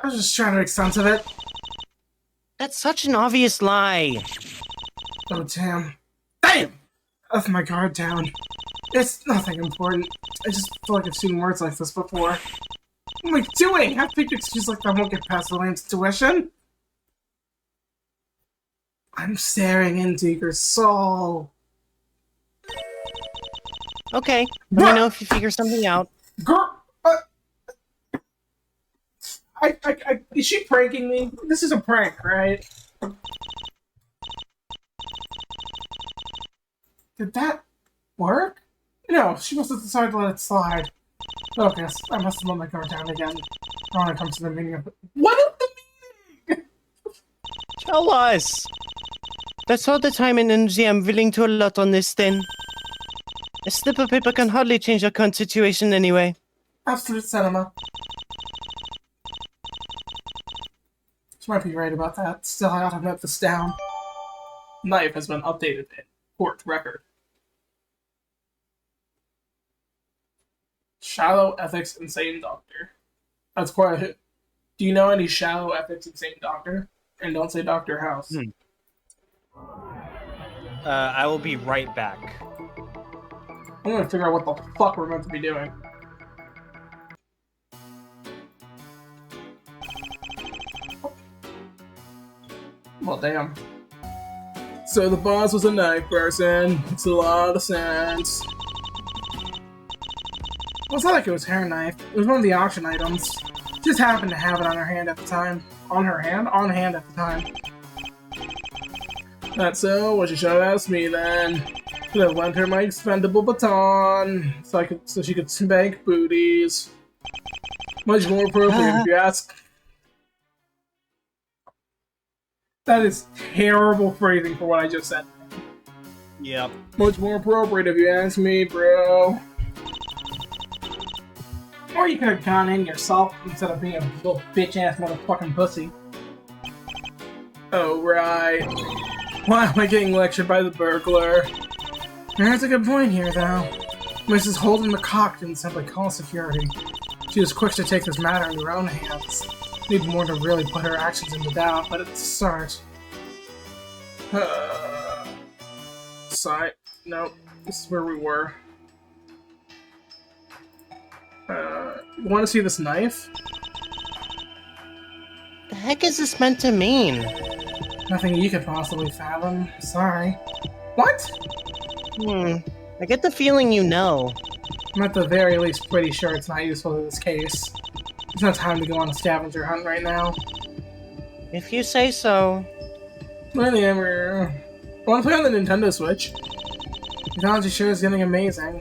I was just trying to make sense of it. That's such an obvious lie. Oh, damn. Damn! I left my guard down. It's nothing important. I just feel like I've seen words like this before. What am I doing? I think excuse like that won't get past the land's tuition. I'm staring into your soul. Okay, let me know if you figure something out. Girl, is she pranking me? This is a prank, right? Did that work? No, she must have decided to let it slide. Focus. I must have let my guard down again. I want to come to the meaning of it. What is the meaning? Tell us! That's all the time and energy I'm willing to allot on this, then. A slip of paper can hardly change our current situation anyway. Absolute cinema. She might be right about that. Still, I ought to note this down. Knife has been updated in court record. Shallow ethics insane doctor. That's quite a hit. Do you know any shallow ethics insane doctor? And don't say Dr. House. I will be right back. I'm gonna figure out what the fuck we're meant to be doing. Well, damn. So the boss was a knife person. Makes a lot of sense. Well, it's not like it was her knife. It was one of the auction items. Just happened to have it on her hand at the time. On her hand? On hand at the time. That's so. What she should have asked me then. Could have lent her my expendable baton, so she could spank booties. Much more appropriate if you ask. That is terrible phrasing for what I just said. Yep. Much more appropriate if you ask me, bro. Or you could have gone in yourself instead of being a little bitch-ass motherfucking pussy. Oh, right. Why am I getting lectured by the burglar? There's a good point here, though. Mrs. Holden McCock didn't simply call security. She was quick to take this matter in her own hands. Need more to really put her actions into doubt, but it's a start. Side. Nope. This is where we were. You want to see this knife? The heck is this meant to mean? Nothing you could possibly fathom. Sorry. What? I get the feeling you know. I'm at the very least pretty sure it's not useful in this case. There's no time to go on a scavenger hunt right now. If you say so. Whatever. I want to play on the Nintendo Switch. Technology sure is getting amazing.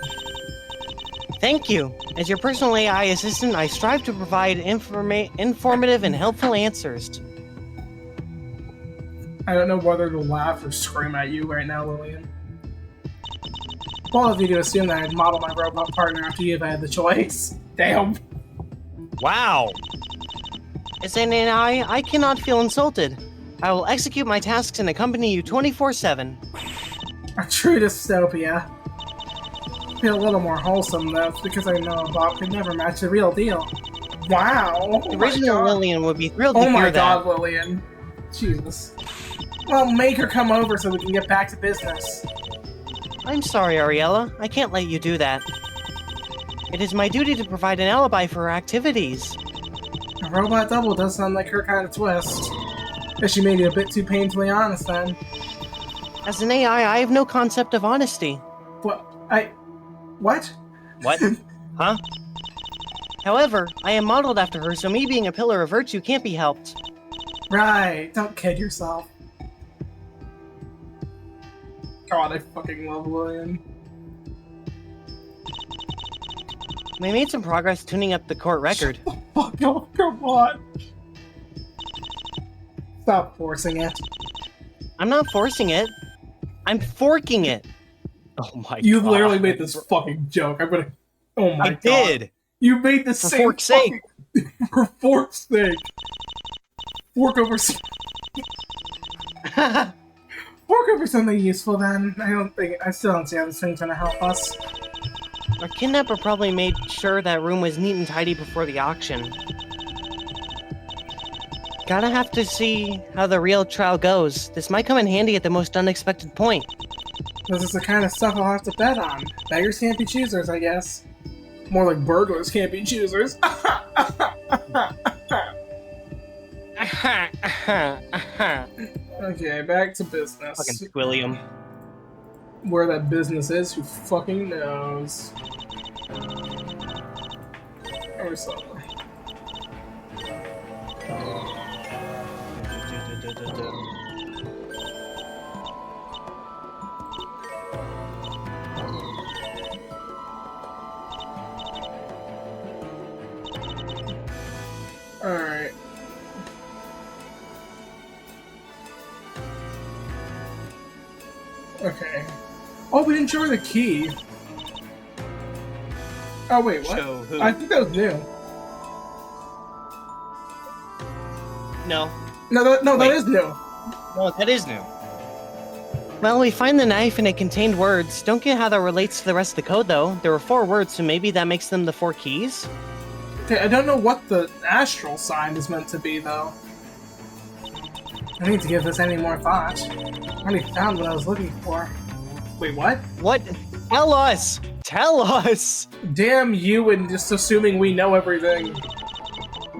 Thank you. As your personal AI assistant, I strive to provide informative and helpful answers. I don't know whether to laugh or scream at you right now, Lillian. Well, if you to assume that I'd model my robot partner after you if I had the choice. Damn. Wow. As an AI, I cannot feel insulted. I will execute my tasks and accompany you 24/7. A true dystopia. Feel a little more wholesome, though, because I know a bot could never match the real deal. Wow! The original Lillian would be thrilled to hear that. Oh my god, Lillian. Jesus. Well, make her come over so we can get back to business. I'm sorry, Ariella. I can't let you do that. It is my duty to provide an alibi for her activities. A robot double does sound like her kind of twist. Guess she made you a bit too painfully honest, then. As an AI, I have no concept of honesty. What? What? What? Huh? However, I am modeled after her, so me being a pillar of virtue can't be helped. Right. Don't kid yourself. God, I fucking love Lillian. We made some progress tuning up the court record. Shut the fuck up, come on. Stop forcing it. I'm not forcing it. I'm forking it. Oh my god. You literally made this fucking joke. I'm gonna... Oh my god. I did. You made the For same fork's sake. For fork's sake. Fork over... Fork over something useful then. I still don't see how this thing's gonna help us. Our kidnapper probably made sure that room was neat and tidy before the auction. Gotta have to see how the real trial goes. This might come in handy at the most unexpected point. This is the kind of stuff I'll have to bet on. Beggars can't be choosers, I guess. More like burglars can't be choosers. Okay, back to business. Fucking William. Where that business is, who fucking knows? Or something. Alright. Okay. Oh, we didn't show her the key. Oh, wait, what? Show who? I think that was new. No. No, that is new. No, that is new. Well, we find the knife and it contained words. Don't get how that relates to the rest of the code, though. There were 4 words, so maybe that makes them the 4 keys? Okay, I don't know what the astral sign is meant to be, though. I need to give this any more thought. I already found what I was looking for. Wait, what? What? Tell us! Tell us! Damn you and just assuming we know everything.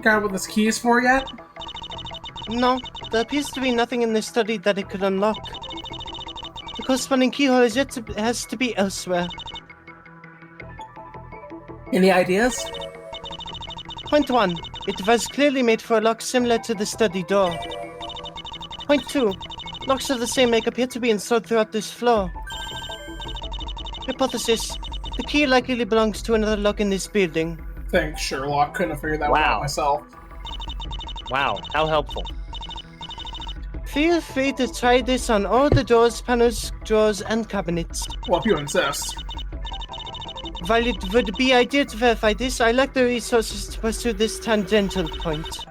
Got what this key is for yet? No, there appears to be nothing in this study that it could unlock. The corresponding keyhole has to be elsewhere. Any ideas? Point 1. It was clearly made for a lock similar to the study door. Point 2. Locks of the same make appear to be installed throughout this floor. Hypothesis. The key likely belongs to another lock in this building. Thanks, Sherlock. Couldn't have figured that one out myself. Wow, how helpful. Feel free to try this on all the doors, panels, drawers, and cabinets. Well, if you insist. While it would be ideal to verify this, I lack the resources to pursue this tangential point.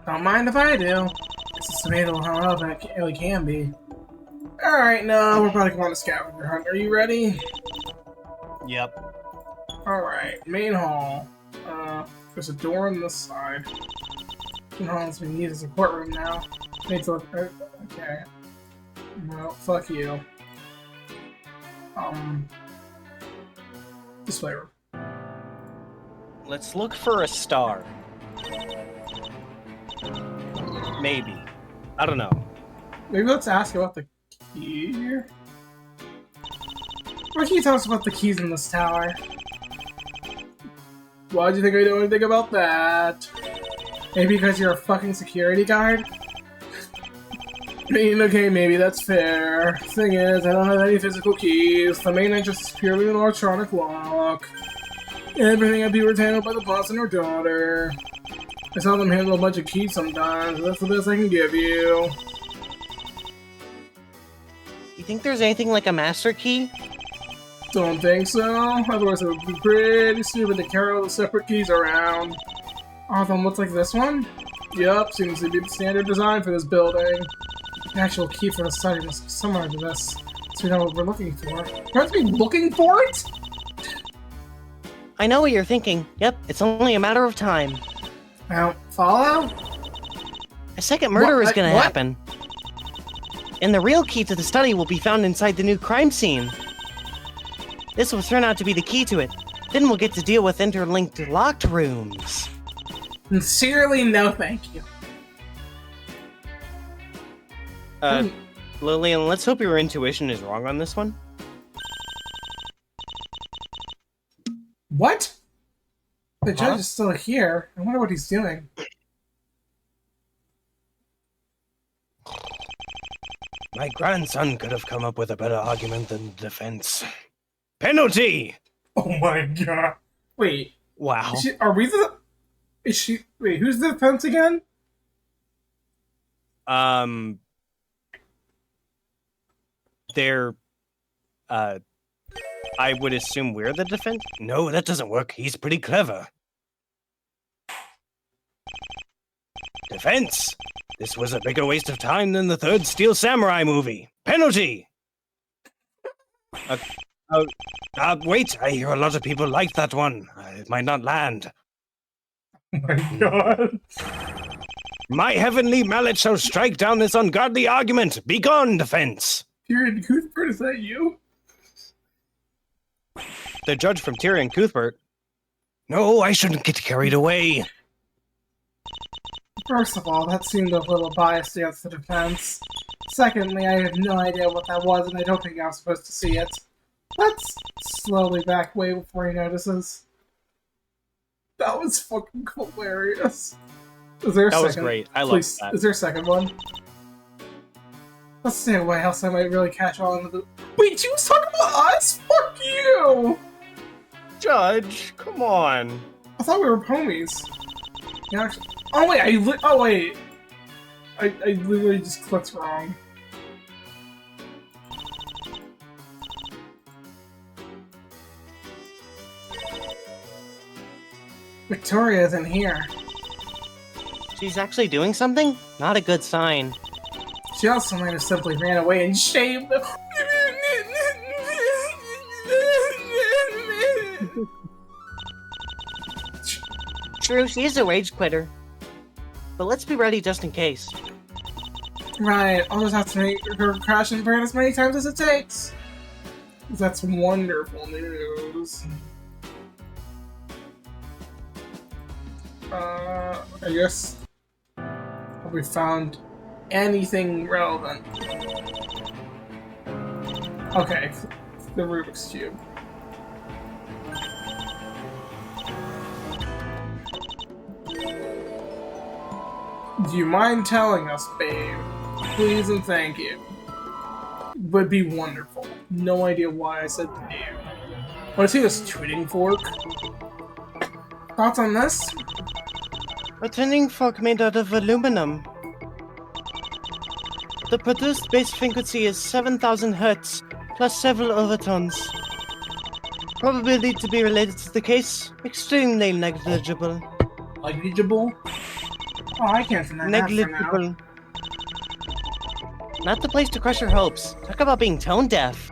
Don't mind if I do. It's debatable how relevant it really can be. Alright, no, we're about to go on a scavenger hunt. Are you ready? Yep. Alright, main hall. There's a door on this side. Main hall is being used as a courtroom now. Need to look. Okay. Well, fuck you. Display room. Let's look for a star. Maybe. I don't know. Maybe let's ask about the key here. What can you tell us about the keys in this tower? Why'd you think I know anything about that? Maybe because you're a fucking security guard? I mean, okay, maybe that's fair. Thing is, I don't have any physical keys. The main entrance is purely an electronic lock. Everything had to be handled by the boss and her daughter. I saw them handle a bunch of keys sometimes, but that's the best I can give you. You think there's anything like a master key? Don't think so. Otherwise it would be pretty stupid to carry all the separate keys around. Oh, then looks like this one? Yup, seems to be the standard design for this building. The actual key for the study must be similar to this, so we know what we're looking for. We have to be looking for it? I know what you're thinking. Yep, it's only a matter of time. Well, follow? A second murder is gonna What? happen. And the real key to the study will be found inside the new crime scene. This will turn out to be the key to it. Then we'll get to deal with interlinked locked rooms. Sincerely, no thank you. Lillian, let's hope your intuition is wrong on this one. What? The judge is still here. I wonder what he's doing. My grandson could have come up with a better argument than the defense. Penalty! Oh my god. Wait. Wow. Wait, who's the defense again? They're, I would assume we're the defense? No, that doesn't work. He's pretty clever. Defense! This was a bigger waste of time than the third Steel Samurai movie. Penalty! Wait, I hear a lot of people like that one. It might not land. Oh my god. My heavenly mallet shall strike down this ungodly argument. Begone, defense! Tyrion Cuthbert, is that you? The judge from Tyrion Cuthbert? No, I shouldn't get carried away. First of all, that seemed a little biased against the defense. Secondly, I have no idea what that was, and I don't think I was supposed to see it. Let's slowly back away before he notices. That was fucking hilarious. Is there a second? That was great. I love that. Is there a second one? Let's stay away, else I might really catch on to the... Wait, she was talking about us? Fuck you! Judge, come on. I thought we were homies. Yeah, actually... Oh wait, I literally just clicked wrong. Victoria's in here. She's actually doing something? Not a good sign. She also might have simply ran away and shaved the... True, she is a rage quitter. But let's be ready just in case. Right, I'll just have to make her crash and burn as many times as it takes. That's wonderful news. I guess... Have we found anything relevant? Okay, the Rubik's Cube. Do you mind telling us, babe? Please and thank you. Would be wonderful. No idea why I said babe. Want to see this tuning fork? Thoughts on this? A tuning fork made out of aluminum. The produced base frequency is 7,000 Hz, plus several overtones. Probability to be related to the case, extremely negligible. Negligible? Oh, I can't deny that for now. Negligible. Not the place to crush your hopes. Talk about being tone deaf.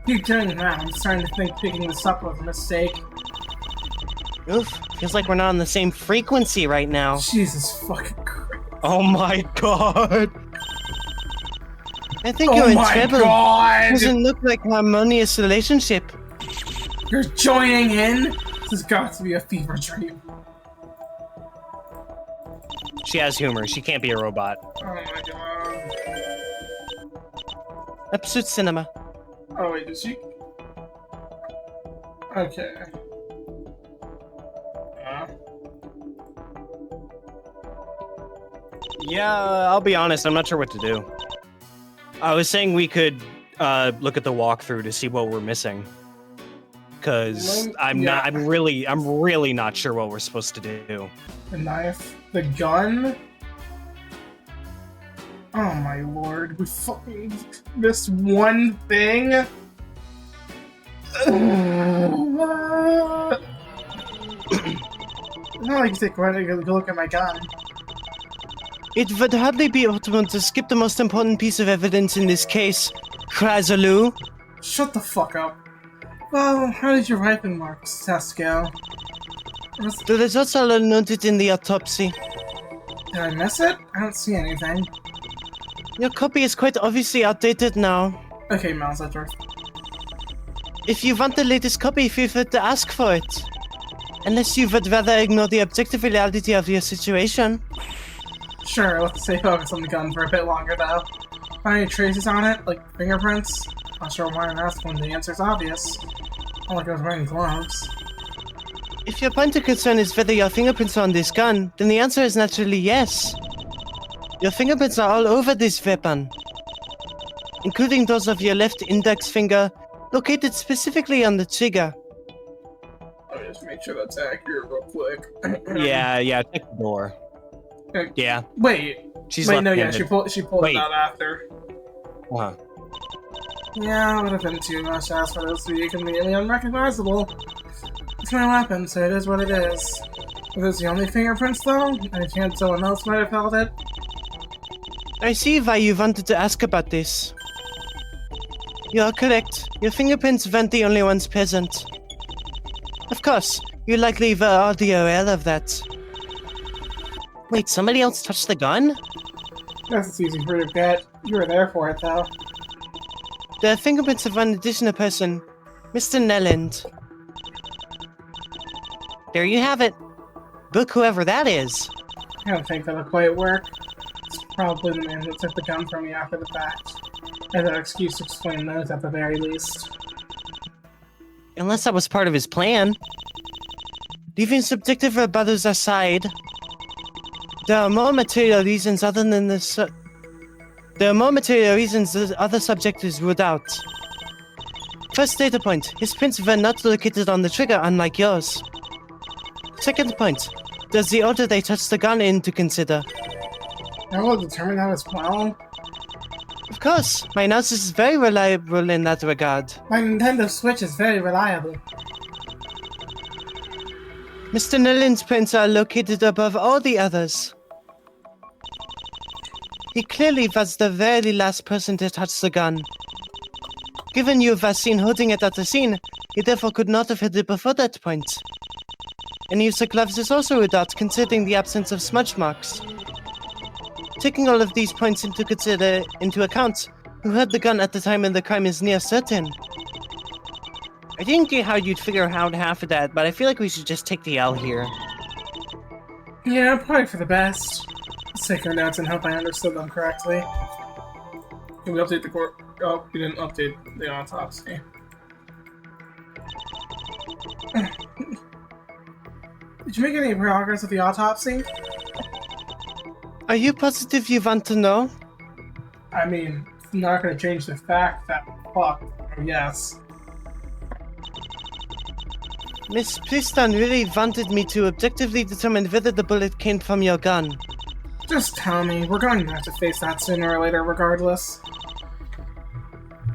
Keep doing that. I'm starting to think picking this up was a mistake. Oof, feels like we're not on the same frequency right now. Jesus fucking Christ. Oh my god! I think you're in trouble. God! Doesn't look like a harmonious relationship. You're joining in? This has got to be a fever dream. She has humor. She can't be a robot. Oh my god. Episode cinema. Oh wait, did she? Okay. Yeah, I'll be honest. I'm not sure what to do. I was saying we could look at the walkthrough to see what we're missing. Because I'm really not sure what we're supposed to do. The knife, the gun. Oh my lord, we fucking missed one thing. It's not like you take one to go look at my gun. It would hardly be optimal to skip the most important piece of evidence in this case, Krazalu. Shut the fuck up. Well, how did your wiping marks test go? The results are all noted in the autopsy. Did I miss it? I don't see anything. Your copy is quite obviously outdated now. Okay, Mouse Edward. If you want the latest copy, feel free to ask for it. Unless you would rather ignore the objective reality of your situation. Sure, let's stay focused on the gun for a bit longer, though. Find any traces on it, like fingerprints? Not sure why I'm asking when the answer's obvious. Not like I was wearing gloves. If your point of concern is whether your fingerprints are on this gun, then the answer is naturally yes. Your fingerprints are all over this weapon. including those of your left index finger, located specifically on the trigger. Let me just make sure that's accurate real quick. Yeah, check the door. Okay. Yeah. Wait, She's no, yeah, left-handed. she pulled it out after. Uh-huh. Yeah, it would have been too much to ask for this to be completely unrecognizable. It's my weapon, so it is what it is. Are those the only fingerprints, though? Any chance someone else might have held it? I see why you wanted to ask about this. You are correct. Your fingerprints weren't the only ones present. Of course, you likely were already aware of that. Wait, somebody else touched the gun? Guess it's easy for you to get. You were there for it, though. The fingerprints of one additional person, Mr. Nelland. There you have it. Book whoever that is. I don't think that'll quite work. It's probably the man who took the gun from me after the fact. As an excuse to explain those at the very least. Unless that was part of his plan. Leaving subjective rebuttals aside, there are more material reasons other than the there are more material reasons the other subject is ruled out. First data point, his prints were not located on the trigger, unlike yours. Second point, there's the order they touched the gun in to consider. I will determine that as well. Of course, my analysis is very reliable in that regard. My Nintendo Switch is very reliable. Mr. Nelland's prints are located above all the others. He clearly was the very last person to touch the gun. Given you were seen holding it at the scene, he therefore could not have hit it before that point. And use of gloves is also a doubt, considering the absence of smudge marks. Taking all of these points into account, who had the gun at the time of the crime is near certain. I didn't get how you'd figure out half of that, but I feel like we should just take the L here. Yeah, probably for the best. Let's take our notes and hope I understood them correctly. Can we update the court? Oh, we didn't update the autopsy. Did you make any progress with the autopsy? Are you positive you want to know? I mean, it's not going to change the fact that fuck. Yes. Miss Priston really wanted me to objectively determine whether the bullet came from your gun. Just tell me. We're going to have to face that sooner or later, regardless.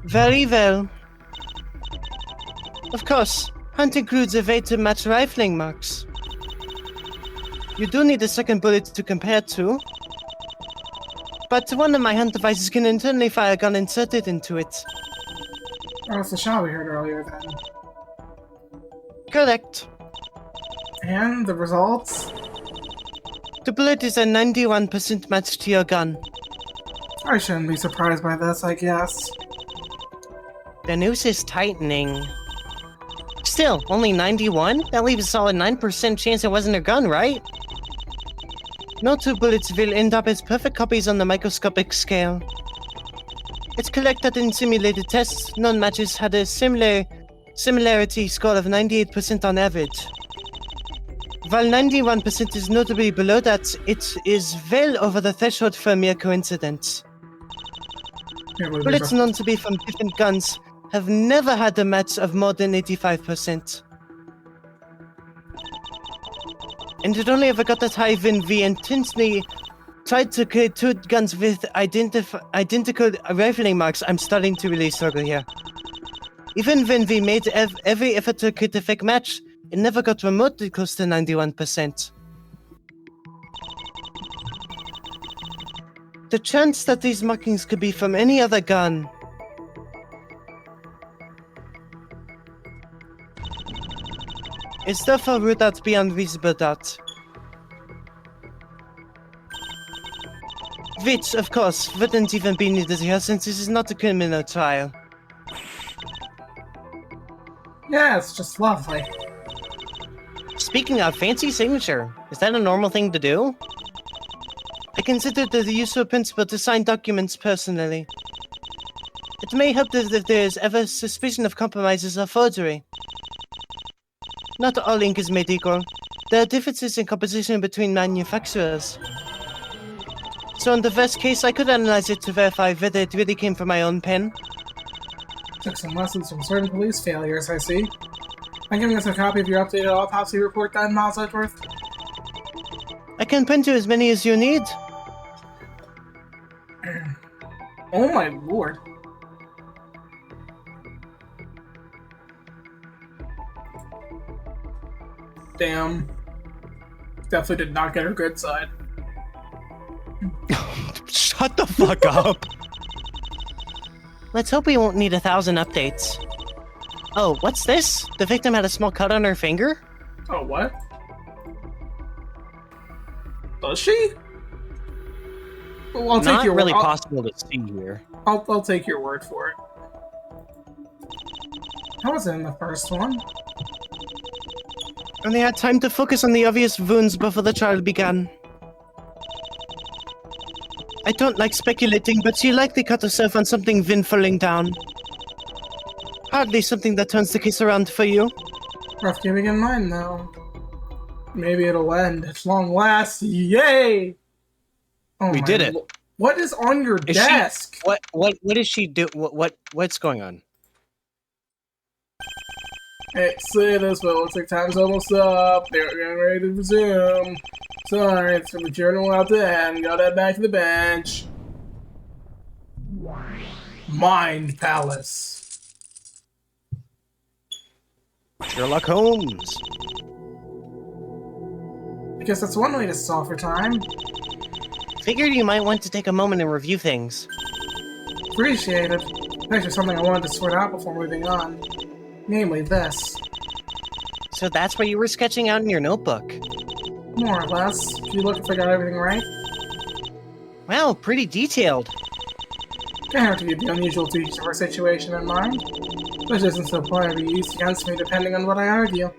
Very well. Of course, hunt includes a way to match rifling marks. You do need a second bullet to compare to, but one of my hunt devices can internally fire a gun inserted into it. Oh, it's the shot we heard earlier, then. Correct. And the results? The bullet is a 91% match to your gun. I shouldn't be surprised by this, I guess. The noose is tightening. Still, only 91? That leaves a solid 9% chance it wasn't a gun, right? No two bullets will end up as perfect copies on the microscopic scale. It's correct that in simulated tests, none matches had a similarity score of 98% on average. While 91% is notably below that, it is well over the threshold for a mere coincidence. Bullets known to be from different guns have never had a match of more than 85%. And it only ever got that high when we intentionally tried to create two guns with identical rifling marks. I'm starting to really struggle here. Even when we made every effort to create a fake match, it never got remotely close to 91%. The chance that these markings could be from any other gun is therefore ruled out beyond reasonable doubt. Which, of course, wouldn't even be needed here since this is not a criminal trial. Yeah, it's just lovely. Speaking of fancy signature, is that a normal thing to do? I consider it the useful principle to sign documents personally. It may help if there is ever suspicion of compromises or forgery. Not all ink is made equal. There are differences in composition between manufacturers. So in the best case, I could analyze it to verify whether it really came from my own pen. Took some lessons from certain police failures, I see. I'm giving us a copy of your updated autopsy report then, Miles Edgeworth. I can print you as many as you need. Oh my lord. Damn. Definitely did not get her good side. Shut the fuck up. Let's hope we won't need 1,000 updates. Oh, what's this? The victim had a small cut on her finger? Oh, what? Does she? Well, I'll Not take your really word. possible to see here. I'll take your word for it. How was it in the first one? Only had time to focus on the obvious wounds before the trial began. I don't like speculating, but she likely cut herself on something Vin falling down. Hardly something that turns the case around for you. Rough keeping in mind, though. Maybe it'll end at long last. Yay! Oh We my did it. What is on your Is desk? What is she do? What's going on? Hey, say this, but it looks like time's almost up. They're getting ready to resume. Sorry, it's from the journal out to end. Gotta head back to the bench. Mind Palace. Sherlock Holmes. I guess that's one way to solve for time. Figured you might want to take a moment and review things. Appreciated. There's just something I wanted to sort out before moving on. Namely this. So that's what you were sketching out in your notebook. More or less. If you look if I got everything right. Wow, pretty detailed. I have to keep the unusual features of our situation in mind. Which isn't so far to be used against me depending on what I argue.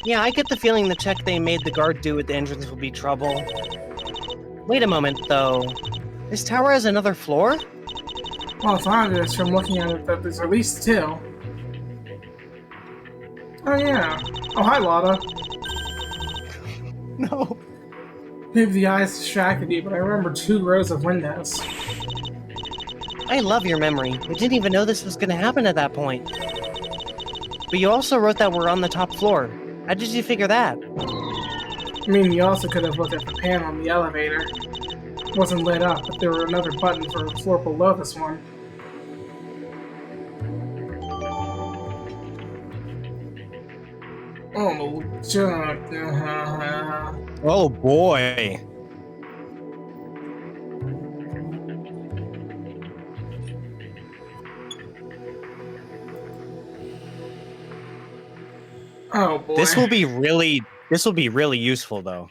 Yeah, I get the feeling the check they made the guard do at the entrance will be trouble. Wait a moment, though. This tower has another floor? Well, it's obvious from looking at it that there's at least two. Oh yeah. Oh, hi, Lotta. No. Maybe the eyes distracted you, but I remember 2 rows of windows. I love your memory. I didn't even know this was gonna happen at that point. But you also wrote that we're on the top floor. How did you figure that? I mean, you also could have looked at the panel on the elevator. It wasn't lit up, but there were another button for the floor below this one. Oh, Chuck. Oh boy. Oh boy. This will be really useful though.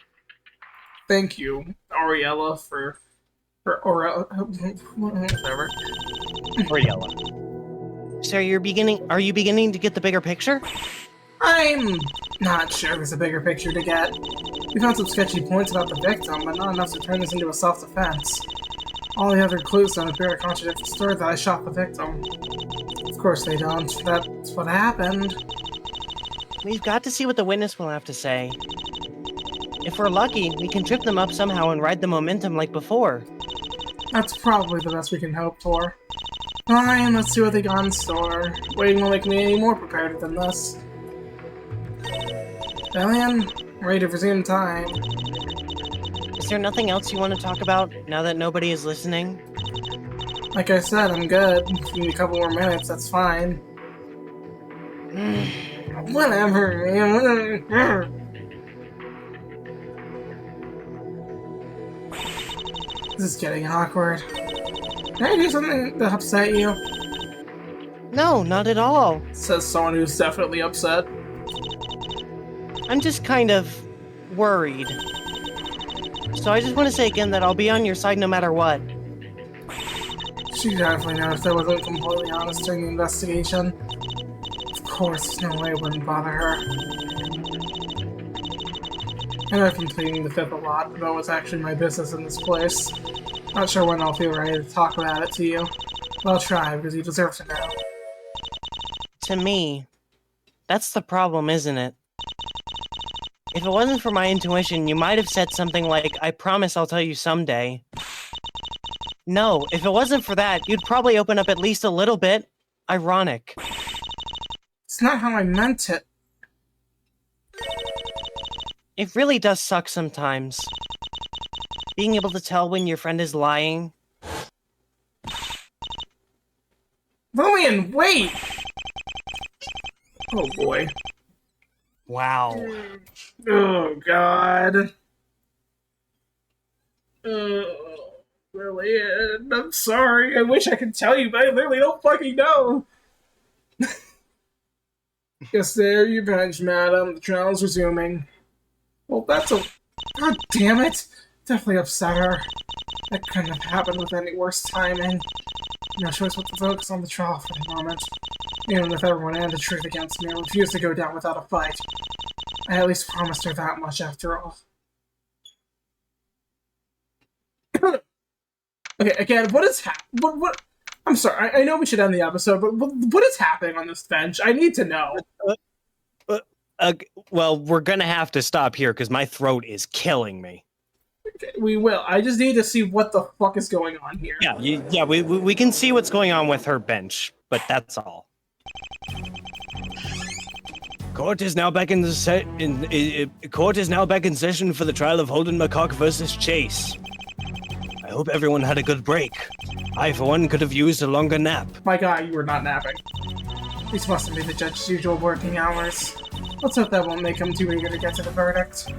Thank you, Ariella, for whatever. Ariella. So are you beginning to get the bigger picture? I'm not sure there's a bigger picture to get. We found some sketchy points about the victim, but not enough to turn this into a self-defense. All the other clues don't appear to contradict the story that I shot the victim. Of course they don't. That's what happened. We've got to see what the witness will have to say. If we're lucky, we can trip them up somehow and ride the momentum like before. That's probably the best we can hope for. Fine, let's see what they got in store. Waiting will make me any more prepared than this. Alien, ready to resume time. Is there nothing else you want to talk about now that nobody is listening? Like I said, I'm good. If you need a couple more minutes, that's fine. Whatever, man. This is getting awkward. Can I do something to upset you? No, not at all. Says someone who's definitely upset. I'm just kind of worried. So I just want to say again that I'll be on your side no matter what. She definitely noticed I wasn't completely honest during the investigation. Of course, there's no way it wouldn't bother her. I know I've been pleading the fifth a lot about what's actually my business in this place. Not sure when I'll feel ready to talk about it to you. But I'll try, because you deserve to know. To me, that's the problem, isn't it? If it wasn't for my intuition, you might have said something like, I promise I'll tell you someday. No, if it wasn't for that, you'd probably open up at least a little bit. Ironic. It's not how I meant it. It really does suck sometimes. Being able to tell when your friend is lying. Lillian, wait! Oh boy. Wow. Oh god. Lillian, I'm sorry. I wish I could tell you, but I literally don't fucking know. Yes, there you bench, madam. The trial's resuming. Well, that's a... God damn it! Definitely upset her. That couldn't have happened with any worse timing. No choice but to focus on the trial for the moment. Even with everyone and the truth against me, I refuse to go down without a fight. I at least promised her that much after all. Okay, again, what is what? I'm sorry, I know we should end the episode, but what is happening on this bench? I need to know. Well, we're gonna have to stop here because my throat is killing me. Okay, we will. I just need to see what the fuck is going on here. Yeah, we can see what's going on with her bench, but that's all. Court is now back in court is now back in session for the trial of Holden McCock versus Chase. I hope everyone had a good break. I, for one, could have used a longer nap. My God, you were not napping. These mustn't be the judge's usual working hours. Let's hope that won't make him too eager to get to the verdict.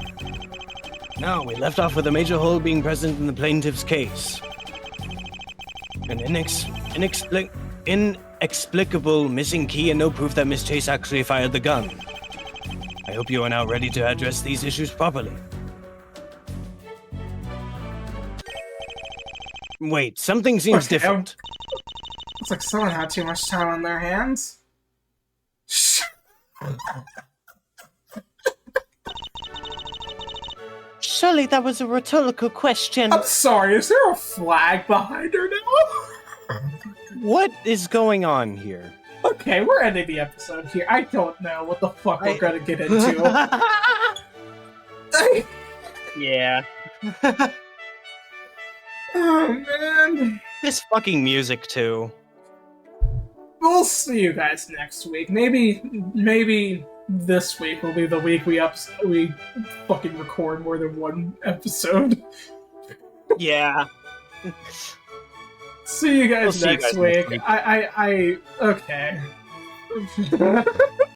Now, we left off with a major hole being present in the plaintiff's case. An inexplicable missing key and no proof that Miss Chase actually fired the gun. I hope you are now ready to address these issues properly. Wait, something seems different. Looks like someone had too much time on their hands. Surely that was a rhetorical question. I'm sorry, is there a flag behind her now? What is going on here? Okay, we're ending the episode here. I don't know what the fuck we're gonna get into. Yeah. Oh, man. This fucking music, too. We'll see you guys next week. Maybe this week will be the week we fucking record more than one episode. Yeah. See you guys next week. Okay.